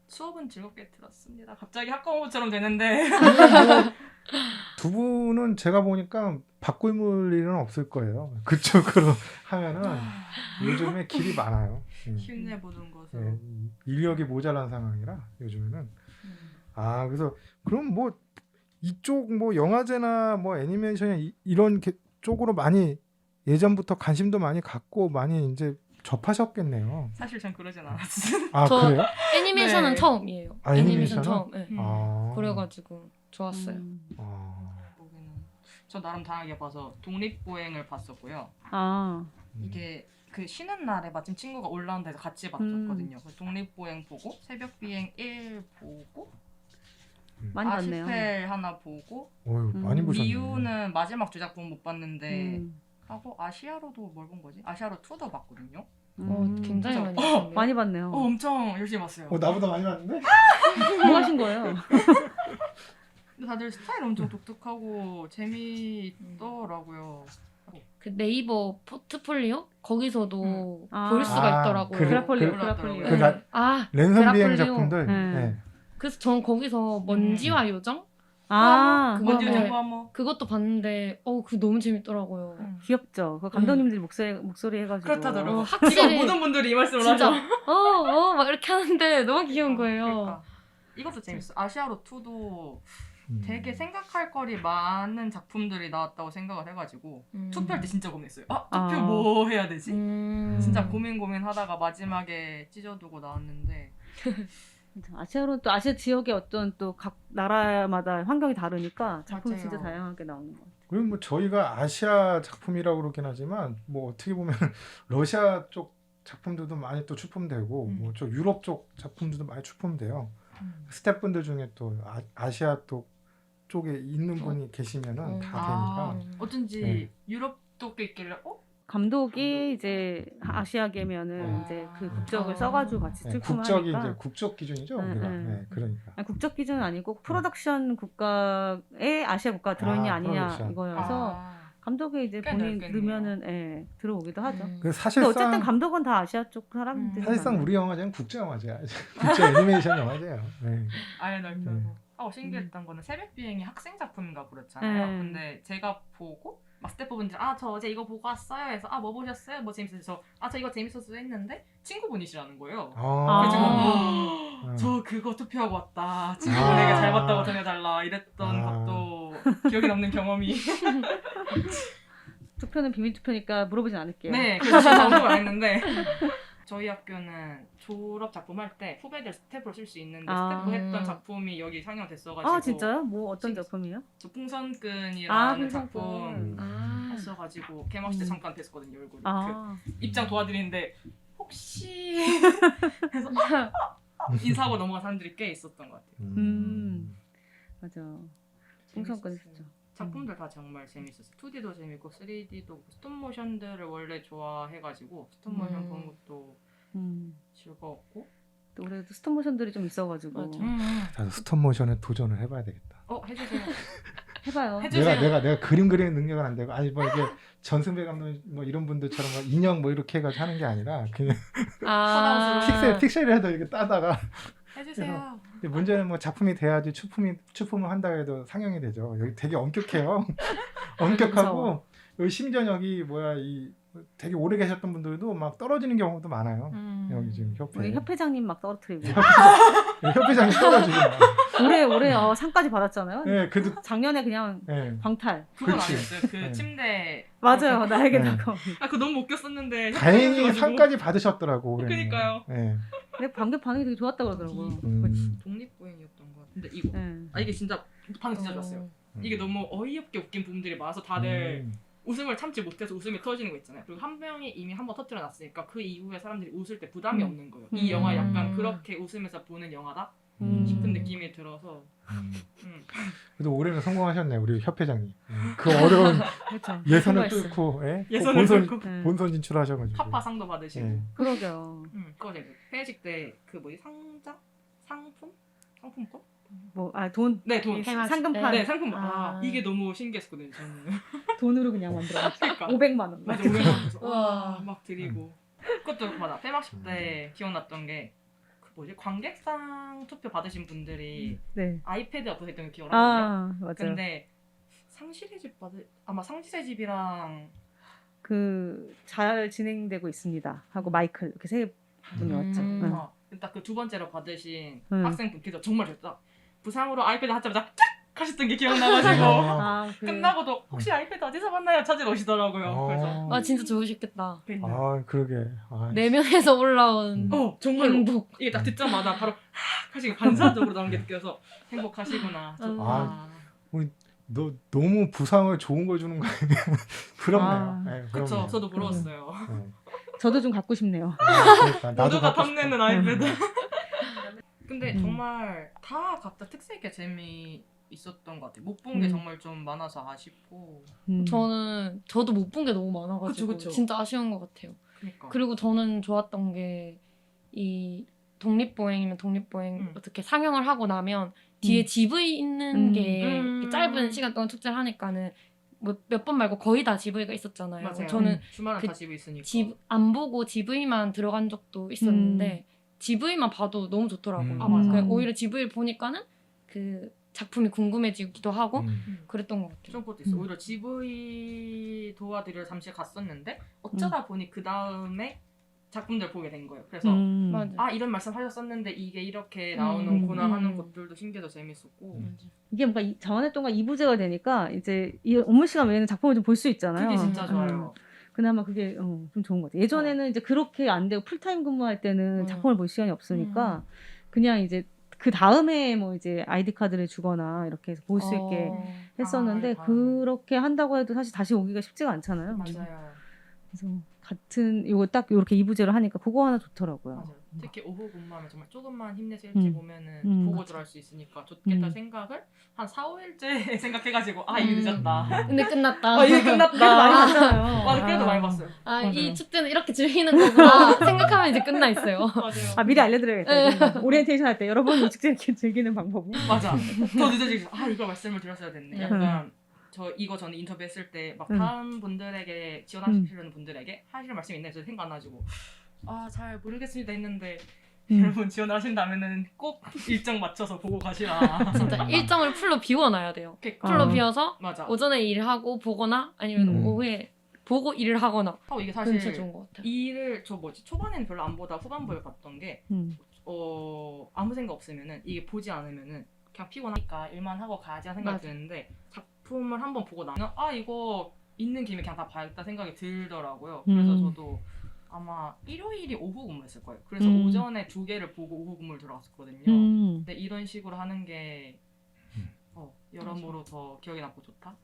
수업은 즐겁게 들었습니다. 갑자기 학과공부처럼 되는데 두 분은 제가 보니까 바꿀 일은 없을 거예요. 그쪽으로 하면은 요즘에 길이 많아요. 힘내보는 것으로 네, 인력이 모자란 상황이라 요즘에는. 아 그래서 그럼 뭐 이쪽 뭐 영화제나 뭐 애니메이션 이런 쪽으로 많이 예전부터 관심도 많이 갖고 많이 이제 접하셨겠네요. 사실 전 그러진 않았어요. 아 저- 그래요? 애니메이션은 네. 처음이에요. 아, 애니메이션 애니메이션은? 처음. 네. 아. 그래가지고 좋았어요. 아. 거기는 저 나름 다양하게 봐서 독립보행을 봤었고요. 아, 이게 그 쉬는 날에 마침 친구가 올라온다 해서 같이 봤었거든요. 그래서 독립보행 보고 새벽비행 1 보고 많이 봤네요. 아시펠 하나 보고 어휴, 많이 보셨네. 미우는 마지막 주작품 못 봤는데 음. 하고 아시아로도 뭘 본 거지? 아시아로 2도 봤거든요. 굉장히 그래서- 많이 봤네요. 많이 봤네요. 엄청 열심히 봤어요. 나보다 많이 봤는데? 뭐 하신 거예요? 근데 다들 스타일 엄청 독특하고 재미있더라고요. 그 네이버 포트폴리오 거기서도 아. 볼 수가 아, 있더라고요. 그래폴리오, 그- 그래폴리오. 그 나- 아 랜선 비행 그래폴리오. 작품들. 네. 네. 그래서 전 거기서 먼지와 요정 아, 그거 먼지 네. 정보 한번. 그것도 봤는데 그거 너무 재밌더라고요. 귀엽죠. 그 감독님들이 목소리 해가지고. 그렇다더라고. 어, 지금 확실히 모든 분들이 이 말씀을 진짜 하죠. 막 이렇게 하는데 너무 귀여운 거예요. 그러니까. 이것도 재밌어. 아시아로 2도 되게 생각할 거리 많은 작품들이 나왔다고 생각을 해가지고 투표할 때 진짜 고민했어요. 투표 아. 뭐 해야 되지? 진짜 음. 고민하다가 마지막에 찢어두고 나왔는데 아시아로 또 아시아 지역의 어떤 또 각 나라마다 환경이 다르니까 작품이 맞아요. 진짜 다양하게 나오는 것 같아요. 그리고 뭐 저희가 아시아 작품이라고 그러긴 하지만 뭐 어떻게 보면 러시아 쪽 작품들도 많이 또 출품되고 뭐 저 유럽 쪽 작품들도 많이 출품돼요. 스태프분들 중에 또 아시아 쪽에 있는 분이 계시면은 다 되니까. 어쩐지 네. 유럽도 꽤 있길래 감독이 이제 아시아계면은 이제 그 국적을 아. 써가지고 같이 네, 출품하니까. 국적이 이제 국적 기준이죠. 네, 우리가. 네. 네, 그러니까. 아니, 국적 기준은 아니고 프로덕션 국가에 아시아 국가가 들어있냐 아, 아니냐 프로덕션. 이거여서 감독이 이제 꽤 본인 넓겠네요. 넣으면은 들어오기도 하죠. 그 근데 사실상 어쨌든 감독은 다 아시아 쪽 사람들이 사실상 우리 영화제는 국제 영화제야. 국제 애니메이션 영화제예요. 네. 아예 넓혀서 네. 신기했던 거는 새벽 비행이 학생 작품인가 그렇잖아요. 네. 근데 제가 보고 막 스태프분들 저 어제 이거 보고 왔어요 해서 뭐 보셨어요? 뭐 재밌었어요? 저 이거 재밌었어요 했는데 친구분이시라는 거예요. 그래가지고 아. 저 그거 투표하고 왔다. 친구분에게 잘 봤다고 전해달라 이랬던 것도 기억에 남는 경험이. 투표는 비밀 투표니까 물어보진 않을게요. 네, 그래서 제가 언급을 안 했는데 저희 학교는 졸업 작품 할 때 후배들 스태프로 쓸 수 있는데 스태프 했던 작품이 여기 상영됐어가지고 아 진짜요? 뭐 어떤 신- 작품이요? 저 풍선끈이라는 풍선끈. 작품 아. 했어가지고 개막식 때 잠깐 뵀었거든요 얼굴이 아, 그 입장 도와드리는데 혹시 해서 인사하고 넘어간 사람들이 꽤 있었던 것 같아요. 맞아. 풍선끈 재밌었어요. 있었죠. 작품들 다 정말 재밌었어요. 2D도 재밌고 3D도 스톱모션들을 원래 좋아해가지고 스톱모션 보는 것도 즐거웠고 또 올해도 스톱모션들이 좀 있어가지고 맞아. 나도 스톱모션에 도전을 해봐야 되겠다. 해주세요. 해봐요. 해주세요. 내가 그림 그리는 능력은 안 되고 아니 뭐 이게 전승배 감독 뭐 이런 분들처럼 막 인형 뭐 이렇게 해가지고 하는 게 아니라 그냥 픽셀을 해도 이렇게 따다가 해주세요. 근데 문제는 뭐 작품이 돼야지 출품을 한다고 해도 상영이 되죠. 여기 되게 엄격해요. 엄격하고 여기 심지어 여기 뭐야 이 되게 오래 계셨던 분들도 막 떨어지는 경우도 많아요. 여기 지금 협회. 우리 협회장님 막 떨어뜨리고 협회장이 떨어지고. 올해 상까지 받았잖아요. 네, 그래도 작년에 그냥 네. 광탈. 그건 그치. 아니었어요. 그 네. 침대 맞아요. 나에게 네. 다가온. 아 그거 너무 웃겼었는데 다행히 협회여가지고. 상까지 받으셨더라고. 올해는. 그러니까요. 네. 근데 반응이 되게 좋았다 그러더라고요. 독립보행이었던 것 같은데 이거 네. 아 이게 진짜 반응 진짜 좋았어요. 이게 너무 어이없게 웃긴 부분들이 많아서 다들 웃음을 참지 못해서 웃음이 터지는 거 있잖아요. 그리고 한 명이 이미 한 번 터뜨려 놨으니까 그 이후에 사람들이 웃을 때 부담이 없는 거예요. 이 영화 약간 그렇게 웃으면서 보는 영화다 싶은 느낌이 들어서 그래도 올해는 성공하셨네 우리 협회장님. 그 어려운 그렇죠. 예선을 수고했어요. 뚫고 예? 예선을 뚫고. 네. 본선 진출하셔가지고. 파파상도 받으시고 예. 그러게요. 그거 제가 회식 때 그 뭐지 상품권? 돈 네 돈. 해마실 상금판 네 상품 아. 이게 너무 신기했거든요 저는. 돈으로 그냥 만들어. 그러니까 500만 원. 맞아 500만 우와. 와막 드리고 그것도 맞아 폐막식 때 기억났던 게 그 뭐지 관객상 투표 받으신 분들이 네. 아이패드가 붙어있던 게 기억나거든요. 아 맞아요. 근데 상실의 집 아마 상실의 집이랑 잘 진행되고 있습니다. 하고 마이클 이렇게 세 분이 왔죠. 응. 딱 그 두 번째로 받으신 응. 학생분께서 정말 좋다. 부상으로 아이패드 하자마자 쫙 하셨던 게 기억나가지고 끝나고도 혹시 아이패드 어디서 봤나요? 찾으러 오시더라고요. 그래서 아 진짜 좋으셨겠다. 아 그러게. 아, 내면에서 올라온 정말 행복. 이게 딱 듣자마자 바로 하시고 반사적으로 나온 게 느껴서 행복하시구나. 아. 너 너무 부상을 좋은 걸 주는 거 아니야? 부럽네요. 네, 그렇죠. 부럽네요. 저도 부러웠어요. 네. 저도 좀 갖고 싶네요. 그러니까 나도 모두가 갖고 싶어. 탐내는 아이패드. 근데 음. 정말 다 각자 특색 있게 재미 있었던 것 같아요. 못 본 게 정말 좀 많아서 아쉽고. 저도 못 본 게 너무 많아가지고 그쵸. 진짜 아쉬운 것 같아요. 그러니까. 그리고 저는 좋았던 게 이 독립보행이면 독립보행 어떻게 상영을 하고 나면 뒤에 GV 있는 게 짧은 시간 동안 축제를 하니까는 뭐 몇 번 말고 거의 다 GV가 있었잖아요. 맞아요. 저는 주말은 그 다 집에 있으니까. 안 보고 GV만 들어간 적도 있었는데 GV만 봐도 너무 좋더라고요. 아, 맞아요. 그러니까 오히려 GV를 보니까는 그 작품이 궁금해지기도 하고 그랬던 것 같아요. 좀 것도 있어. 오히려 GV 도와드리러 잠시 갔었는데 어쩌다 보니 그 다음에 작품들 보게 된 거예요. 그래서 맞아. 아 이런 말씀 하셨었는데 이게 이렇게 나오는구나 하는 것들도 신기해서 재밌었고 이게 뭔가 자원의 동안 2부제가 되니까 이제 이 업무 시간 외에는 작품을 좀 볼 수 있잖아요. 그게 진짜 좋아요. 그나마 그게 좀 좋은 것 같아요. 예전에는 이제 그렇게 안 되고 풀타임 근무할 때는 작품을 볼 시간이 없으니까 그냥 이제 그 다음에 뭐 이제 아이디 카드를 주거나 이렇게 해서 볼 수 있게 했었는데 그렇게 한다고 해도 사실 다시 오기가 쉽지가 않잖아요. 맞아요. 그래서 같은 요거 딱 이렇게 2부제로 하니까 그거 하나 좋더라고요. 맞아요. 특히 오후 근무하면 정말 조금만 힘내서 일찍 오면은 보고 들어갈 수 있으니까 좋겠다 생각을 한 4, 5일째 생각해가지고 아 이게 늦었다. 근데 끝났다. 이게 끝났다. 그래도 많이 봤잖아요. 맞아, 그래도 많이 봤어요. 이 축제는 이렇게 즐기는 거구나 생각하면 이제 끝나 있어요. 맞아요. 미리 알려드려야겠다. 오리엔테이션 할 때 여러분 이 축제 이렇게 즐기는 방법은 맞아. 더 늦어지고 이걸 말씀을 드렸어야 됐네. 약간 이거 전에 인터뷰했을 때 막 다음 분들에게 지원하시려는 분들에게 하실 말씀이 있나 해서 생각 안 나지고 잘 모르겠습니다 했는데 여러분 지원하신다면은 꼭 일정 맞춰서 보고 가시라. 진짜 일정을 풀로 비워놔야 돼요. 그러니까. 풀로 비워서 맞아. 오전에 일을 하고 보거나 아니면 오후에 보고 일을 하거나. 이게 그건 사실 진짜 좋은 것 같아요. 일을 초반에는 별로 안 보다 후반부에 봤던 게 아무 생각 없으면은 이게 보지 않으면은 그냥 피곤하니까 일만 하고 가야지 하는 생각이 드는데 작품을 한번 보고 나면 이거 있는 김에 그냥 다 봐야겠다 생각이 들더라고요. 그래서 저도 아마 일요일이 오후 근무했을 거예요. 그래서 오전에 2개를 보고 오후 근무를 들어갔었거든요. 근데 이런 식으로 하는 게 여러모로 더 기억에 남고 좋다.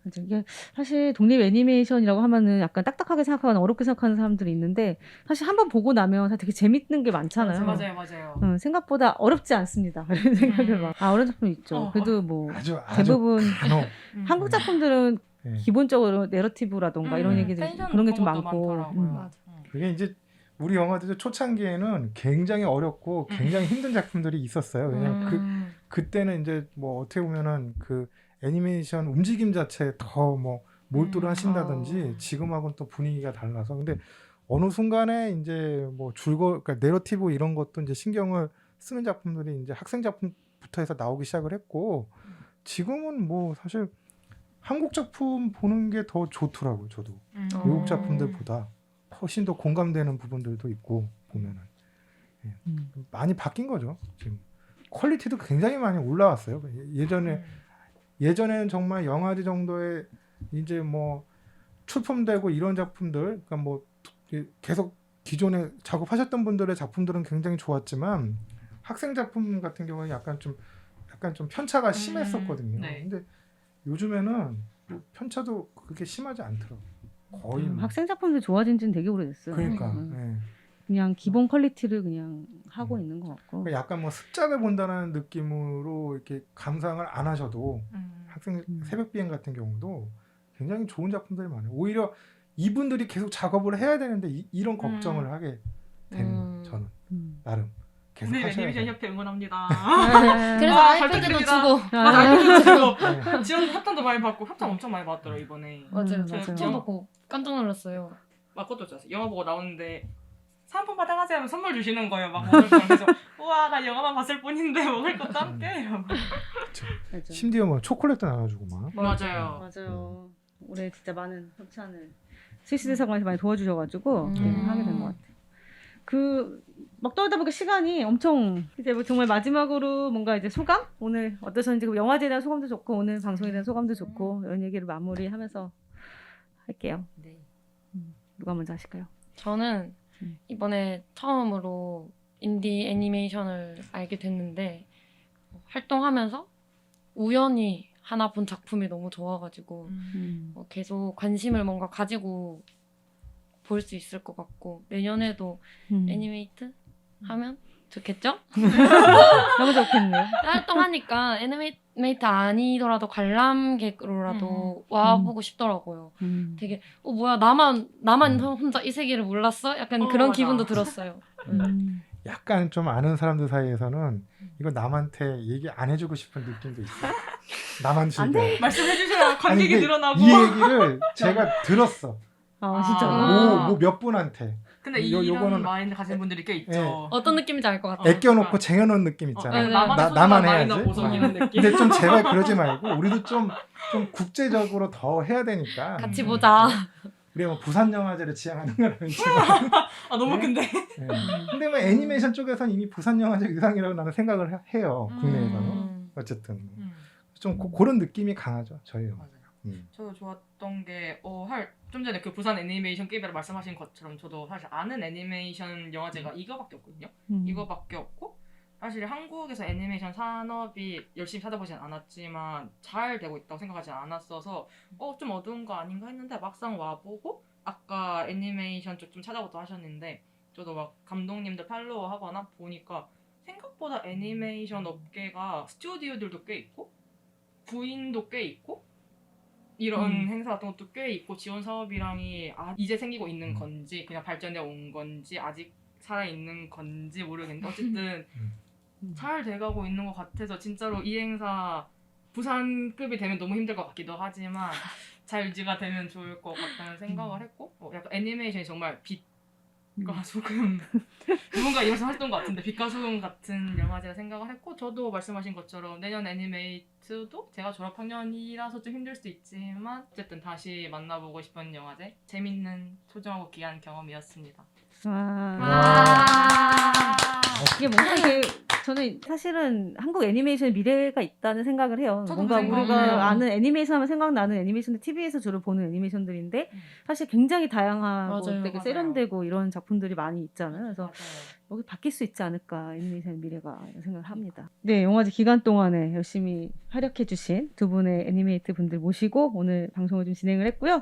맞아. 이게 사실 독립 애니메이션이라고 하면은 약간 딱딱하게 생각하거나 어렵게 생각하는 사람들이 있는데 사실 한번 보고 나면 사실 되게 재밌는 게 많잖아요. 맞아요. 생각보다 어렵지 않습니다. 이런 생각을 막 어려운 작품 있죠. 그래도 뭐 아주 대부분 간혹. 한국 작품들은 기본적으로 내러티브라던가 이런 얘기들 그런 게 좀 많고. 그게 이제 우리 영화들도 초창기에는 굉장히 어렵고 굉장히 힘든 작품들이 있었어요. 왜냐면 그때는 이제 뭐 어떻게 보면은 그 애니메이션 움직임 자체에 더 뭐 몰두를 하신다든지 지금하고는 또 분위기가 달라서 근데 어느 순간에 이제 뭐 그러니까 내러티브 이런 것도 이제 신경을 쓰는 작품들이 이제 학생 작품부터 해서 나오기 시작을 했고 지금은 뭐 사실 한국 작품 보는 게 더 좋더라고요. 저도 어. 외국 작품들보다 훨씬 더 공감되는 부분들도 있고 보면은 많이 바뀐 거죠. 지금 퀄리티도 굉장히 많이 올라왔어요. 예전에는 정말 영화제 정도의 이제 뭐 출품되고 이런 작품들, 그러니까 뭐 계속 기존에 작업하셨던 분들의 작품들은 굉장히 좋았지만 학생 작품 같은 경우는 약간 좀 편차가 심했었거든요. 네. 근데 요즘에는 뭐 편차도 그렇게 심하지 않더라고요. 거의 뭐. 학생 작품들 좋아진 지는 되게 오래됐어요. 그러니까 음. 예. 그냥 기본 퀄리티를 그냥 하고 있는 것 같고. 그러니까 약간 뭐 습작을 본다는 느낌으로 이렇게 감상을 안 하셔도 학생 새벽 비행 같은 경우도 굉장히 좋은 작품들이 많아요. 오히려 이분들이 계속 작업을 해야 되는데 이런 걱정을 하게 되는 거예요. 저는 나름 계속 네, 하셔야 애니메이션 돼요. 협회 응원합니다. 그래서 아, 아이패드도 잘 주고 맞아, 아이패드 주고 지원 협찬도 많이 받고 협찬 엄청 많이 받더라고 이번에. 맞아요. 맞아요. 협찬 보고 깜짝 놀랐어요. 막 그것도 좋았어요. 영화 보고 나오는데 상품 받아가세요 하면 선물 주시는 거예요. 막 먹을 거. 그래서 우와 나 영화만 봤을 뿐인데 먹을 것도 함께 이러고. 맞아. 심지어 뭐 초콜릿도 나눠주고 막. 맞아요. 맞아요. 올해 진짜 많은 협찬을 스위스대사관에서 많이 도와주셔가지고 하게 된 것 같아요. 막 떠들다 보니까 시간이 엄청 이제 뭐 정말 마지막으로 뭔가 이제 소감? 오늘 어떠셨는지 영화제에 대한 소감도 좋고 오늘 방송에 대한 소감도 좋고 이런 얘기를 마무리하면서 할게요. 네. 누가 먼저 하실까요? 저는 이번에 처음으로 인디 애니메이션을 알게 됐는데 활동하면서 우연히 하나 본 작품이 너무 좋아가지고 계속 관심을 뭔가 가지고 볼 수 있을 것 같고 내년에도 애니메이트 하면 좋겠죠? 너무 좋겠네요. 활동하니까 애니메이트 아니더라도 관람객으로라도 와보고 싶더라고요. 되게 뭐야 나만 혼자 이 세계를 몰랐어? 약간 그런 맞아. 기분도 들었어요. 약간 좀 아는 사람들 사이에서는 이거 남한테 얘기 안 해주고 싶은 느낌도 있어요. 나만 즐겨. 말씀해 주셔야 관객이 늘어나고. 이 얘기를 제가 들었어. 아 진짜. 아. 뭐 몇 분한테. 근데 요거는 이런 마인드 가진 분들이 꽤 있죠. 예. 어떤 느낌인지 알 것 같아요. 애껴놓고 쟁여놓은 느낌 있잖아요. 나만의 나만 소중한 해야지. 마인드 보석 이런 느낌. 근데 좀 제발 그러지 말고 우리도 좀 국제적으로 더 해야 되니까. 같이 보자. 우리가 뭐 부산 영화제를 지향하는 건 아니지만. 아 너무 근데. 예. 근데 뭐 애니메이션 쪽에서는 이미 부산 영화제 의상이라고 나는 생각을 해요. 국내에서는. 어쨌든 좀 그런 느낌이 강하죠. 저희 영화. 맞아요. 저도 좋았던 게 좀 전에 그 부산 애니메이션 게임이라 말씀하신 것처럼 저도 사실 아는 애니메이션 영화제가 이거밖에 없거든요. 이거밖에 없고 사실 한국에서 애니메이션 산업이 열심히 찾아보진 않았지만 잘 되고 있다고 생각하지 않았어서 좀 어두운 거 아닌가 했는데 막상 와보고 아까 애니메이션 쪽 좀 찾아보자 하셨는데 저도 막 감독님들 팔로우 하거나 보니까 생각보다 애니메이션 업계가 스튜디오들도 꽤 있고 구인도 꽤 있고 이런 행사 같은 것도 꽤 있고 지원 사업이랑이 이제 생기고 있는 건지 그냥 발전해 온 건지 아직 살아있는 건지 모르겠는데 어쨌든 잘 돼가고 있는 것 같아서 진짜로 이 행사 부산급이 되면 너무 힘들 것 같기도 하지만 잘 유지가 되면 좋을 것 같다는 생각을 했고 약간 애니메이션이 정말 빛과 소금 누군가 이어서 했던 것 같은데 빛과 소금 같은 영화제라 생각을 했고 저도 말씀하신 것처럼 내년 애니메이트도 제가 졸업학년이라서 좀 힘들 수 있지만 어쨌든 다시 만나보고 싶은 영화제 재밌는 소중하고 귀한 경험이었습니다. 이게 뭔가 이게 저는 사실은 한국 애니메이션의 미래가 있다는 생각을 해요. 저도 뭔가 그 생각을 해요. 우리가 아는 애니메이션 하면 생각나는 애니메이션들 TV에서 주로 보는 애니메이션들인데 사실 굉장히 다양하고 맞아요. 되게 맞아요. 세련되고 이런 작품들이 많이 있잖아요. 그래서 맞아요. 여기 바뀔 수 있지 않을까 애니메이션의 미래가 이런 생각을 합니다. 네, 영화제 기간 동안에 열심히 활약해주신 두 분의 애니메이트 분들 모시고 오늘 방송을 좀 진행을 했고요.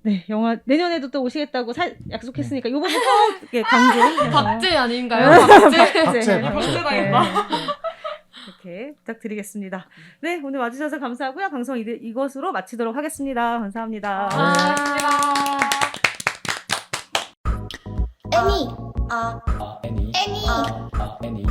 네, 영화 내년에도 또 오시겠다고 약속했으니까 요 부분 꼭 이렇게 강조. 박제 아닌가요? 박제. 박제. 박제당했다. 이렇게 부탁드리겠습니다. 네, 오늘 와주셔서 감사하고요. 방송 이것으로 마치도록 하겠습니다. 감사합니다. 애니 애니 애니 애니 애니